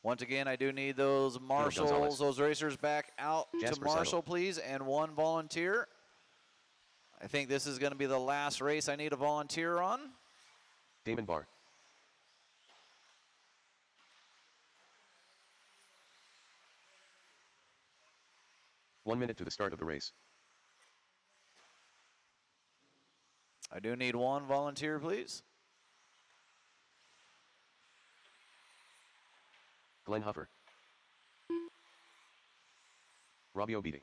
[SPEAKER 1] Once again, I do need those marshals, those racers back out
[SPEAKER 2] Jasper
[SPEAKER 1] to marshal, please, and one volunteer. I think this is going to be the last race I need a volunteer on.
[SPEAKER 2] Damon Barr. One minute to the start of the race.
[SPEAKER 1] I do need one volunteer, please.
[SPEAKER 2] Glenn Huffer. Robbie Obedi.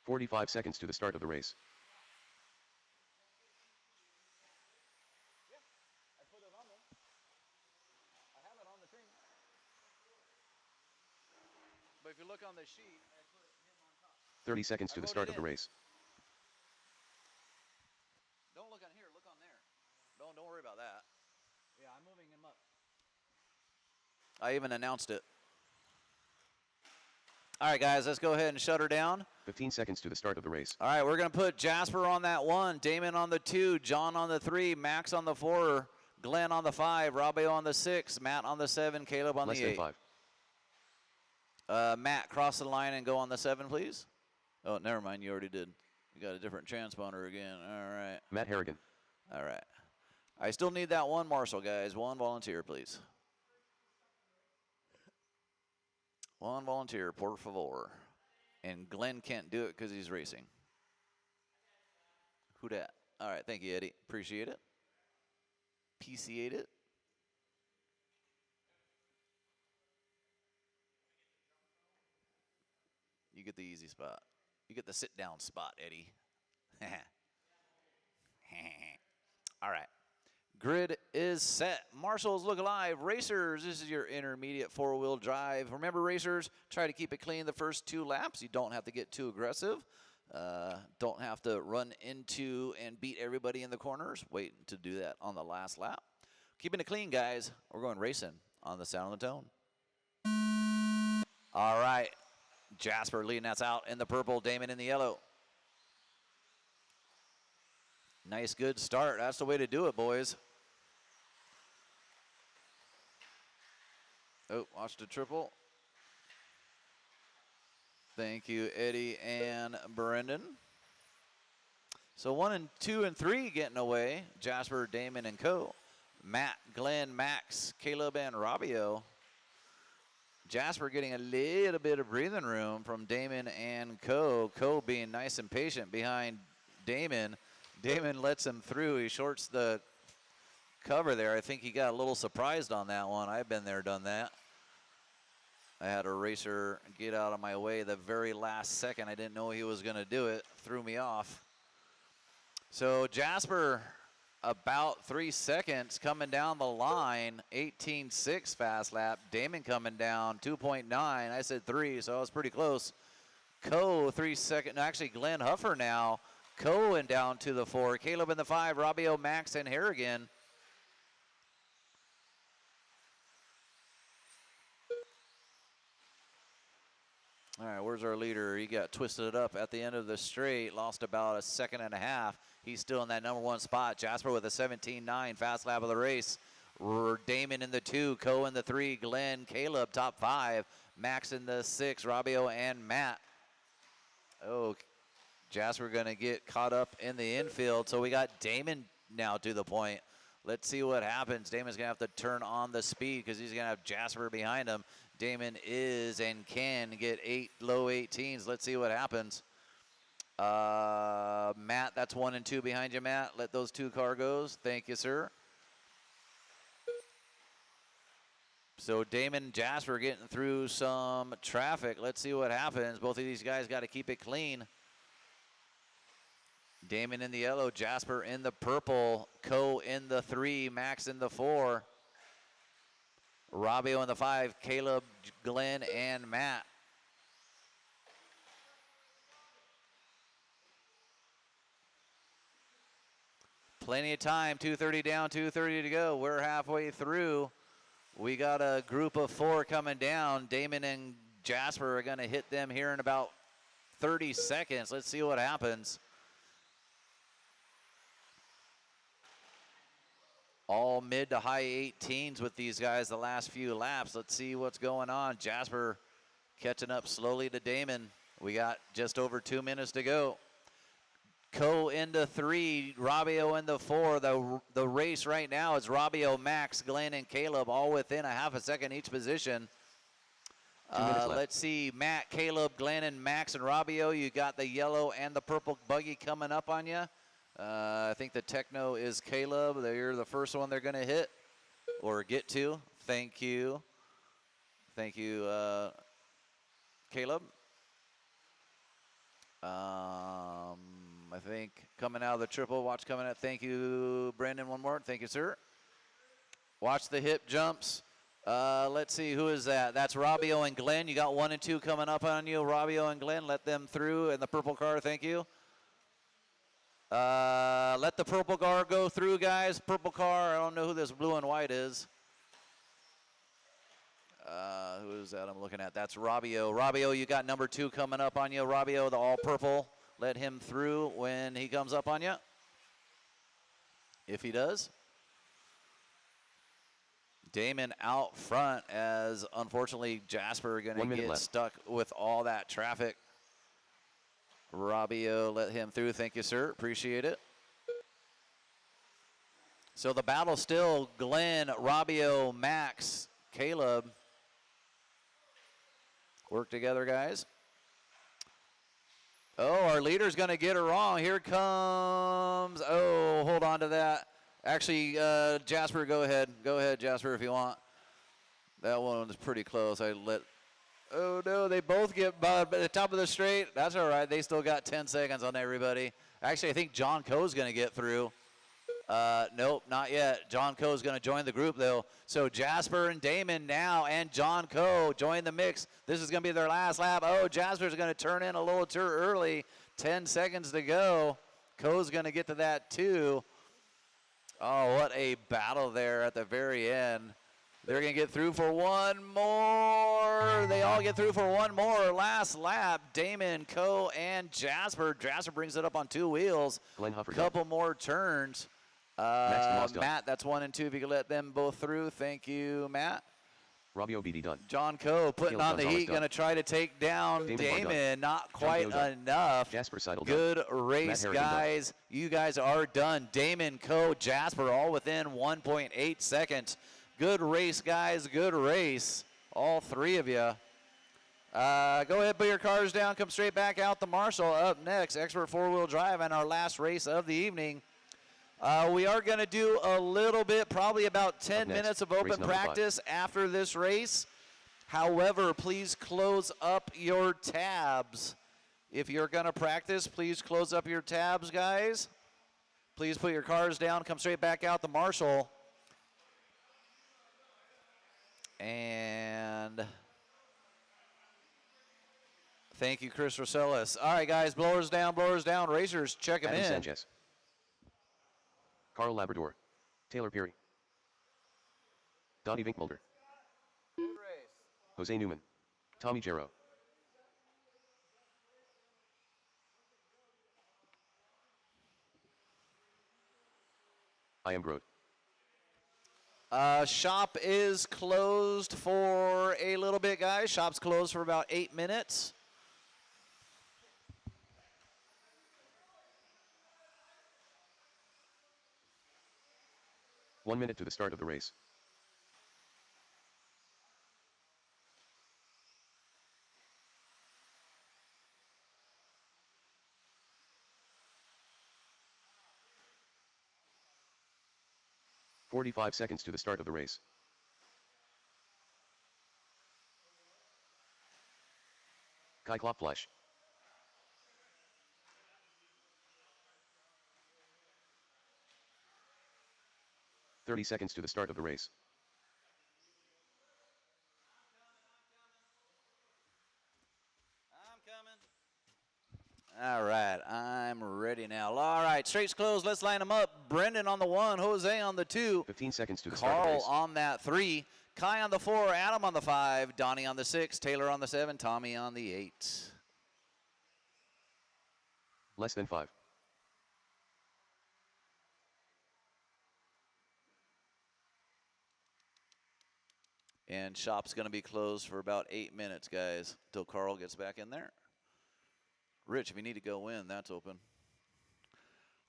[SPEAKER 2] 45 seconds to the start of the race.
[SPEAKER 1] Yeah, I put it on them. I have it on the thing. But if you look on the sheet, I put him on top.
[SPEAKER 2] 30 seconds to the start of the race.
[SPEAKER 1] Don't look on here, look on there. Don't worry about that. Yeah, I'm moving him up. I even announced it. All right, guys, let's go ahead and shut her down.
[SPEAKER 2] 15 seconds to the start of the race.
[SPEAKER 1] All right, we're going to put Jasper on that 1, Damon on the 2, John on the 3, Max on the 4, Glenn on the 5, Robbio on the 6, Matt on the 7, Caleb on
[SPEAKER 2] Less
[SPEAKER 1] the 8.
[SPEAKER 2] than 5.
[SPEAKER 1] Matt, cross the line and go on the 7, please. Oh, never mind, you already did. You got a different transponder again. All right.
[SPEAKER 2] Matt Harrigan.
[SPEAKER 1] All right. I still need that 1 Marshall, guys. 1 volunteer, please. 1 volunteer, por favor. And Glenn can't do it because he's racing. Who dat? All right, thank you, Eddie. Appreciate it. PC'd it. You get the easy spot. You get the sit-down spot, Eddie. All right. Grid is set. Marshals look alive. Racers, this is your intermediate 4-wheel drive. Remember, racers, try to keep it clean the first 2 laps. You don't have to get too aggressive. Don't have to run into and beat everybody in the corners. Wait to do that on the last lap. Keeping it clean, guys. We're going racing on the Sound of the Tone. All right. Jasper leading us out in the purple, Damon in the yellow. Nice, good start. That's the way to do it, boys. Oh, watch the triple. Thank you, Eddie and Brendan. So 1 and 2 and 3 getting away. Jasper, Damon, and Co. Matt, Glenn, Max, Caleb, and Robbio. Jasper getting a little bit of breathing room from Damon and Co. Co being nice and patient behind Damon. Damon lets him through. He shorts the cover there. I think he got a little surprised on that one. I've been there, done that. I had a racer get out of my way the very last second. I didn't know he was going to do it. Threw me off. So Jasper about 3 seconds coming down the line. 18.6 fast lap. Damon coming down 2.9. I said 3, so I was pretty close. Co 3 seconds. Actually, Glenn Huffer now. Co and down to the 4. Caleb in the 5. Robbio, Max, and Harrigan. All right, where's our leader? He got twisted up at the end of the straight, lost about 1.5 seconds. He's still in that number 1 spot. Jasper with a 17.9 fast lap of the race. Damon in the 2, Co in the 3, Glenn, Caleb top 5, Max in the 6, Robbio and Matt. Oh, Jasper gonna get caught up in the infield. So we got Damon now to the point. Let's see what happens. Damon's gonna have to turn on the speed because he's gonna have Jasper behind him. Damon is and can get low 18s. Let's see what happens. Matt, that's 1 and 2 behind you, Matt. Let those 2 cargoes. Thank you, sir. So Damon and Jasper getting through some traffic. Let's see what happens. Both of these guys got to keep it clean. Damon in the yellow, Jasper in the purple, Co in the 3, Max in the 4. Robbio in the 5, Caleb, Glenn, and Matt. Plenty of time, 2:30 down, 2:30 to go. We're halfway through. We got a group of 4 coming down. Damon and Jasper are going to hit them here in about 30 seconds. Let's see what happens. All mid to high 18s with these guys the last few laps. Let's see what's going on. Jasper catching up slowly to Damon. We got just over 2 minutes to go. Co into 3, Robbio into 4. The race right now is Robbio, Max, Glenn, and Caleb all within 1/2 second each position.
[SPEAKER 2] 2 minutes left.
[SPEAKER 1] Let's see, Matt, Caleb, Glenn, and Max, and Robbio. You got the yellow and the purple buggy coming up on you. I think the Techno is Caleb. They're the first one they're going to hit or get to. Thank you. Thank you, Caleb. I think coming out of the triple, watch coming out. Thank you, Brandon, one more. Thank you, sir. Watch the hip jumps. Let's see, who is that? That's Robbio and Glenn. You got 1 and 2 coming up on you. Robbio and Glenn, let them through in the purple car. Thank you. Let the purple car go through, guys. Purple car. I don't know who this blue and white is. Who is that I'm looking at? That's Robbio. Robbio, you got number 2 coming up on you. Robbio, the all purple. Let him through when he comes up on you. If he does. Damon out front, as unfortunately Jasper going to get stuck with all that traffic. Robbio, let him through. Thank you, sir. Appreciate it. So the battle still Glenn, Robbio, Max, Caleb. Work together, guys. Oh, our leader's going to get it wrong. Here comes, oh, hold on to that. Actually, Jasper, go ahead. Go ahead, Jasper, if you want. That one was pretty close. Oh, no, they both get by the top of the straight. That's all right. They still got 10 seconds on everybody. Actually, I think John Coe's going to get through. Nope, not yet. John Coe's going to join the group, though. So Jasper and Damon now and John Coe join the mix. This is going to be their last lap. Oh, Jasper's going to turn in a little too early. 10 seconds to go. Coe's going to get to that, too. Oh, what a battle there at the very end. They're going to get through for one more. They all get through for one more. Last lap, Damon, Coe, and Jasper. Jasper brings it up on 2 wheels. Couple more turns. Matt, that's 1 and 2. If you could let them both through. Thank you, Matt.
[SPEAKER 2] Robbio BD done.
[SPEAKER 1] John Coe putting on the heat, going to try to take down Damon. Not quite enough.
[SPEAKER 2] Jasper Seidel
[SPEAKER 1] Good race, guys. You guys are done. Damon, Coe, Jasper, all within 1.8 seconds. Good race, guys. Good race. All 3 of you. Go ahead, put your cars down. Come straight back out the Marshall. Up next, Expert 4-Wheel Drive and our last race of the evening. We are going to do a little bit, probably about 10 minutes of open practice after this race. However, please close up your tabs. If you're going to practice, please close up your tabs, guys. Please put your cars down. Come straight back out the Marshall. And thank you, Chris Rosellis. All right, guys, blowers down, racers, check them in.
[SPEAKER 2] Sanchez. Carl Labrador. Taylor Perry. Donnie Vinkmulder. Jose Newman. Tommy Jarrow. I am Grote.
[SPEAKER 1] Shop is closed for a little bit, guys. Shop's closed for about 8 minutes.
[SPEAKER 2] One minute to the start of the race. "45 seconds to the start of the race. Kai Klopfleisch. 30 seconds to the start of the race.
[SPEAKER 1] I'm coming. All right, I'm ready now. All right, straights closed. Let's line them up. Brendan on the 1, Jose on the 2.
[SPEAKER 2] 15 seconds to the start of the
[SPEAKER 1] Carl
[SPEAKER 2] race.
[SPEAKER 1] on that 3. Kai on the 4, Adam on the 5, Donnie on the 6, Taylor on the 7, Tommy on the 8.
[SPEAKER 2] Less than 5.
[SPEAKER 1] And shop's going to be closed for about 8 minutes, guys, until Carl gets back in there. Rich, if you need to go in, that's open.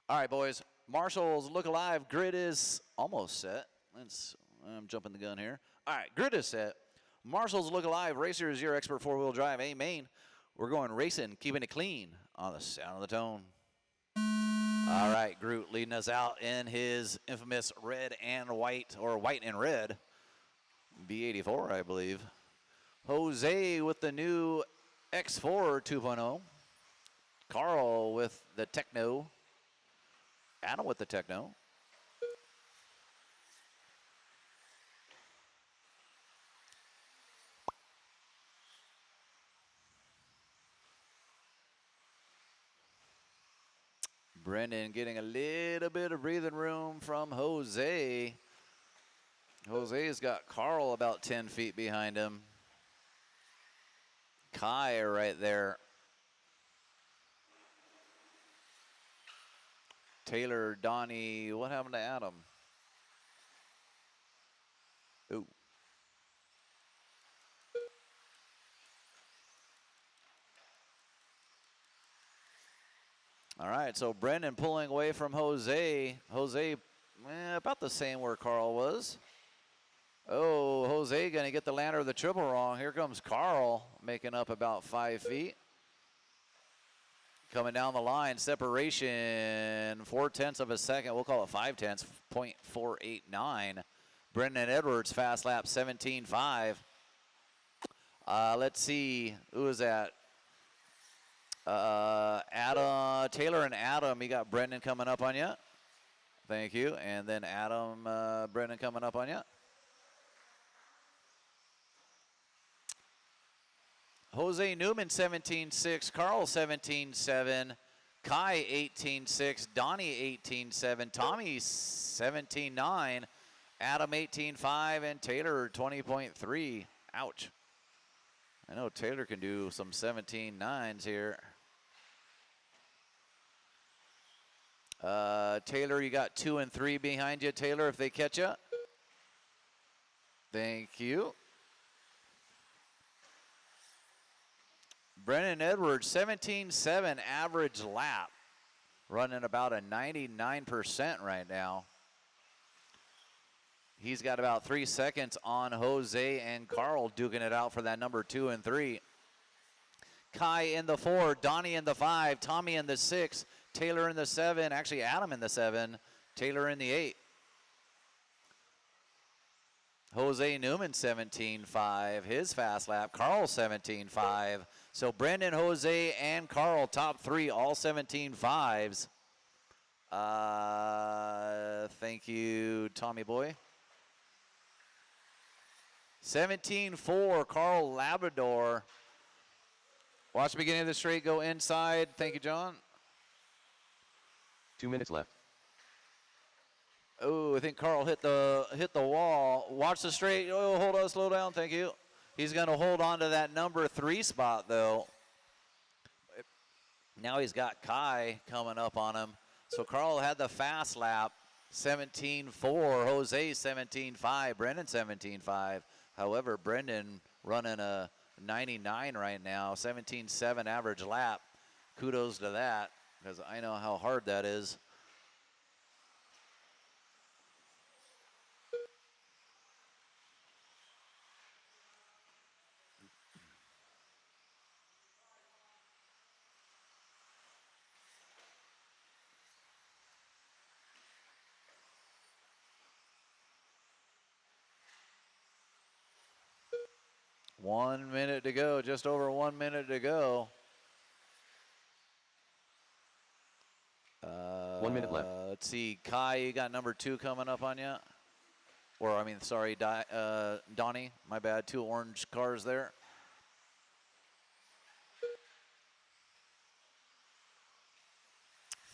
[SPEAKER 1] All right, boys. Marshall's Look Alive grid is almost set. I'm jumping the gun here. All right, grid is set. Marshall's Look Alive Racers, your expert 4-wheel drive. A main. We're going racing, keeping it clean on the sound of the tone. All right, Groot leading us out in his infamous red and white, or white and red. B84, I believe. Jose with the new X4 2.0. Carl with the techno. Adam with the techno. Brendan getting a little bit of breathing room from Jose. Jose's got Carl about 10 feet behind him. Kai right there. Taylor, Donnie, what happened to Adam? Ooh. All right, so Brendan pulling away from Jose. Jose, about the same where Carl was. Oh, Jose going to get the ladder of the triple wrong. Here comes Carl, making up about 5 feet. Coming down the line, separation, 0.4 of a second. We'll call it 0.5, 0.489. Brendan Edwards, fast lap, 17.5. Let's see, who is that? Adam, Taylor and Adam, you got Brendan coming up on you. Thank you. And then Adam, Brendan coming up on you. Jose Newman, 17.6. Carl, 17.7. Kai, 18.6. Donnie, 18.7. Tommy, 17.9. Adam, 18.5. And Taylor, 20.3. Ouch. I know Taylor can do some 17.9s here. Taylor, you got 2 and 3 behind you, Taylor, if they catch you. Thank you. Brennan Edwards, 17.7 average lap. Running about a 99% right now. He's got about 3 seconds on Jose and Carl duking it out for that number 2 and 3. Kai in the 4, Donnie in the 5, Tommy in the 6, Taylor in the 7, actually Adam in the 7, Taylor in the 8. Jose Newman, 17.5, his fast lap. Carl, 17.5. So Brendan, Jose, and Carl, top 3, all 17.5s. Thank you, Tommy boy. 17.4, Carl Labrador. Watch the beginning of the straight go inside. Thank you, John.
[SPEAKER 2] 2 minutes left.
[SPEAKER 1] Oh, I think Carl hit the wall. Watch the straight. Oh, hold on, slow down. Thank you. He's going to hold on to that number 3 spot, though. Now he's got Kai coming up on him. So Carl had the fast lap, 17.4. Jose, 17.5. Brendan, 17.5. However, Brendan running a 99 right now, 17.7 average lap. Kudos to that, because I know how hard that is. One minute to go, just over 1 minute to go.
[SPEAKER 2] 1 minute left.
[SPEAKER 1] Let's see, Kai, you got number 2 coming up on you. Or, I mean, sorry, Donnie, my bad, 2 orange cars there.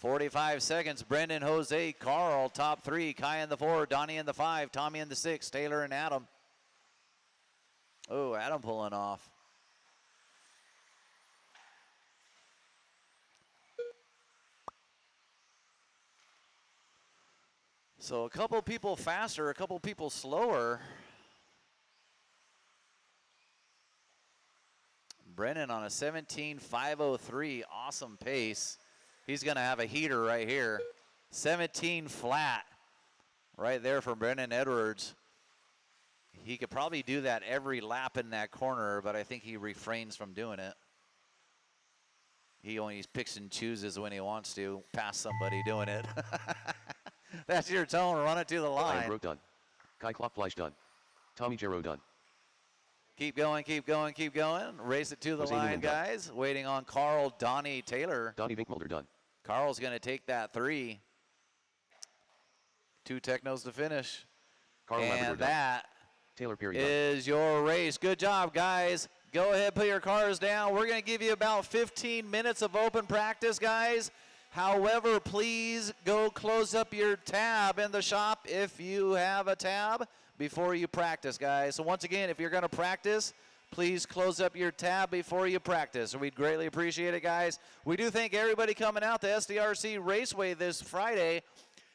[SPEAKER 1] .45 seconds, Brendan, Jose, Carl, top 3, Kai in the 4, Donnie in the 5, Tommy in the 6, Taylor and Adam. Oh, Adam pulling off. So a couple people faster, a couple people slower. Brennan on a 17.503, awesome pace. He's going to have a heater right here. 17 flat right there for Brennan Edwards. He could probably do that every lap in that corner, but I think he refrains from doing it. He only picks and chooses when he wants to pass somebody doing it. That's your tone. Run it to the line.
[SPEAKER 2] Ian Broke done. Kai Klopp Fleisch done. Tommy Jarrow done.
[SPEAKER 1] Keep going, keep going, keep going. Race it to the
[SPEAKER 2] Jose
[SPEAKER 1] line,
[SPEAKER 2] Newman done.
[SPEAKER 1] guys. Waiting on Carl Donnie Taylor.
[SPEAKER 2] Donnie Vinkmulder done.
[SPEAKER 1] Carl's going to take that 3. 2 technos to finish.
[SPEAKER 2] Carl Labrador
[SPEAKER 1] And
[SPEAKER 2] done.
[SPEAKER 1] that
[SPEAKER 2] Taylor Perry done.
[SPEAKER 1] is your race. Good job, guys. Go ahead, put your cars down. We're going to give you about 15 minutes of open practice, guys. However, please go close up your tab in the shop if you have a tab before you practice, guys. So once again, if you're going to practice, please close up your tab before you practice. We'd greatly appreciate it, guys. We do thank everybody coming out to SDRC Raceway this Friday.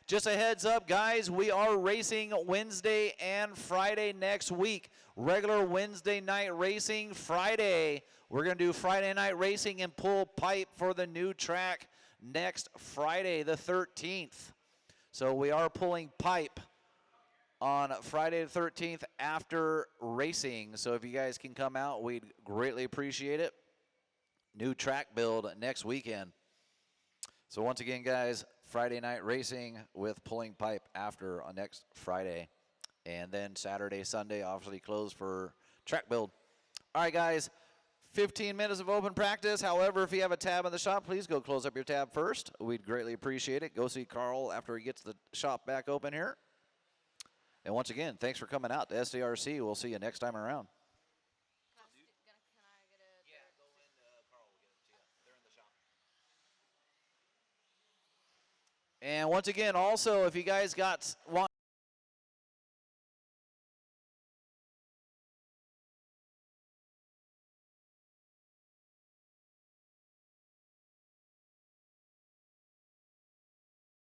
[SPEAKER 1] Just a heads up, guys, we are racing Wednesday and Friday next week. Regular Wednesday night racing Friday. We're going to do Friday night racing and pull pipe for the new track next Friday, the 13th. So we are pulling pipe on Friday the 13th after racing. So if you guys can come out, we'd greatly appreciate it. New track build next weekend. So once again, guys, Friday night racing with pulling pipe after on next Friday. And then Saturday, Sunday, obviously closed for track build. All right, guys, 15 minutes of open practice. However, if you have a tab in the shop, please go close up your tab first. We'd greatly appreciate it. Go see Carl after he gets the shop back open here. And once again, thanks for coming out to SDRC. We'll see you next time around. And once again, also, if you guys want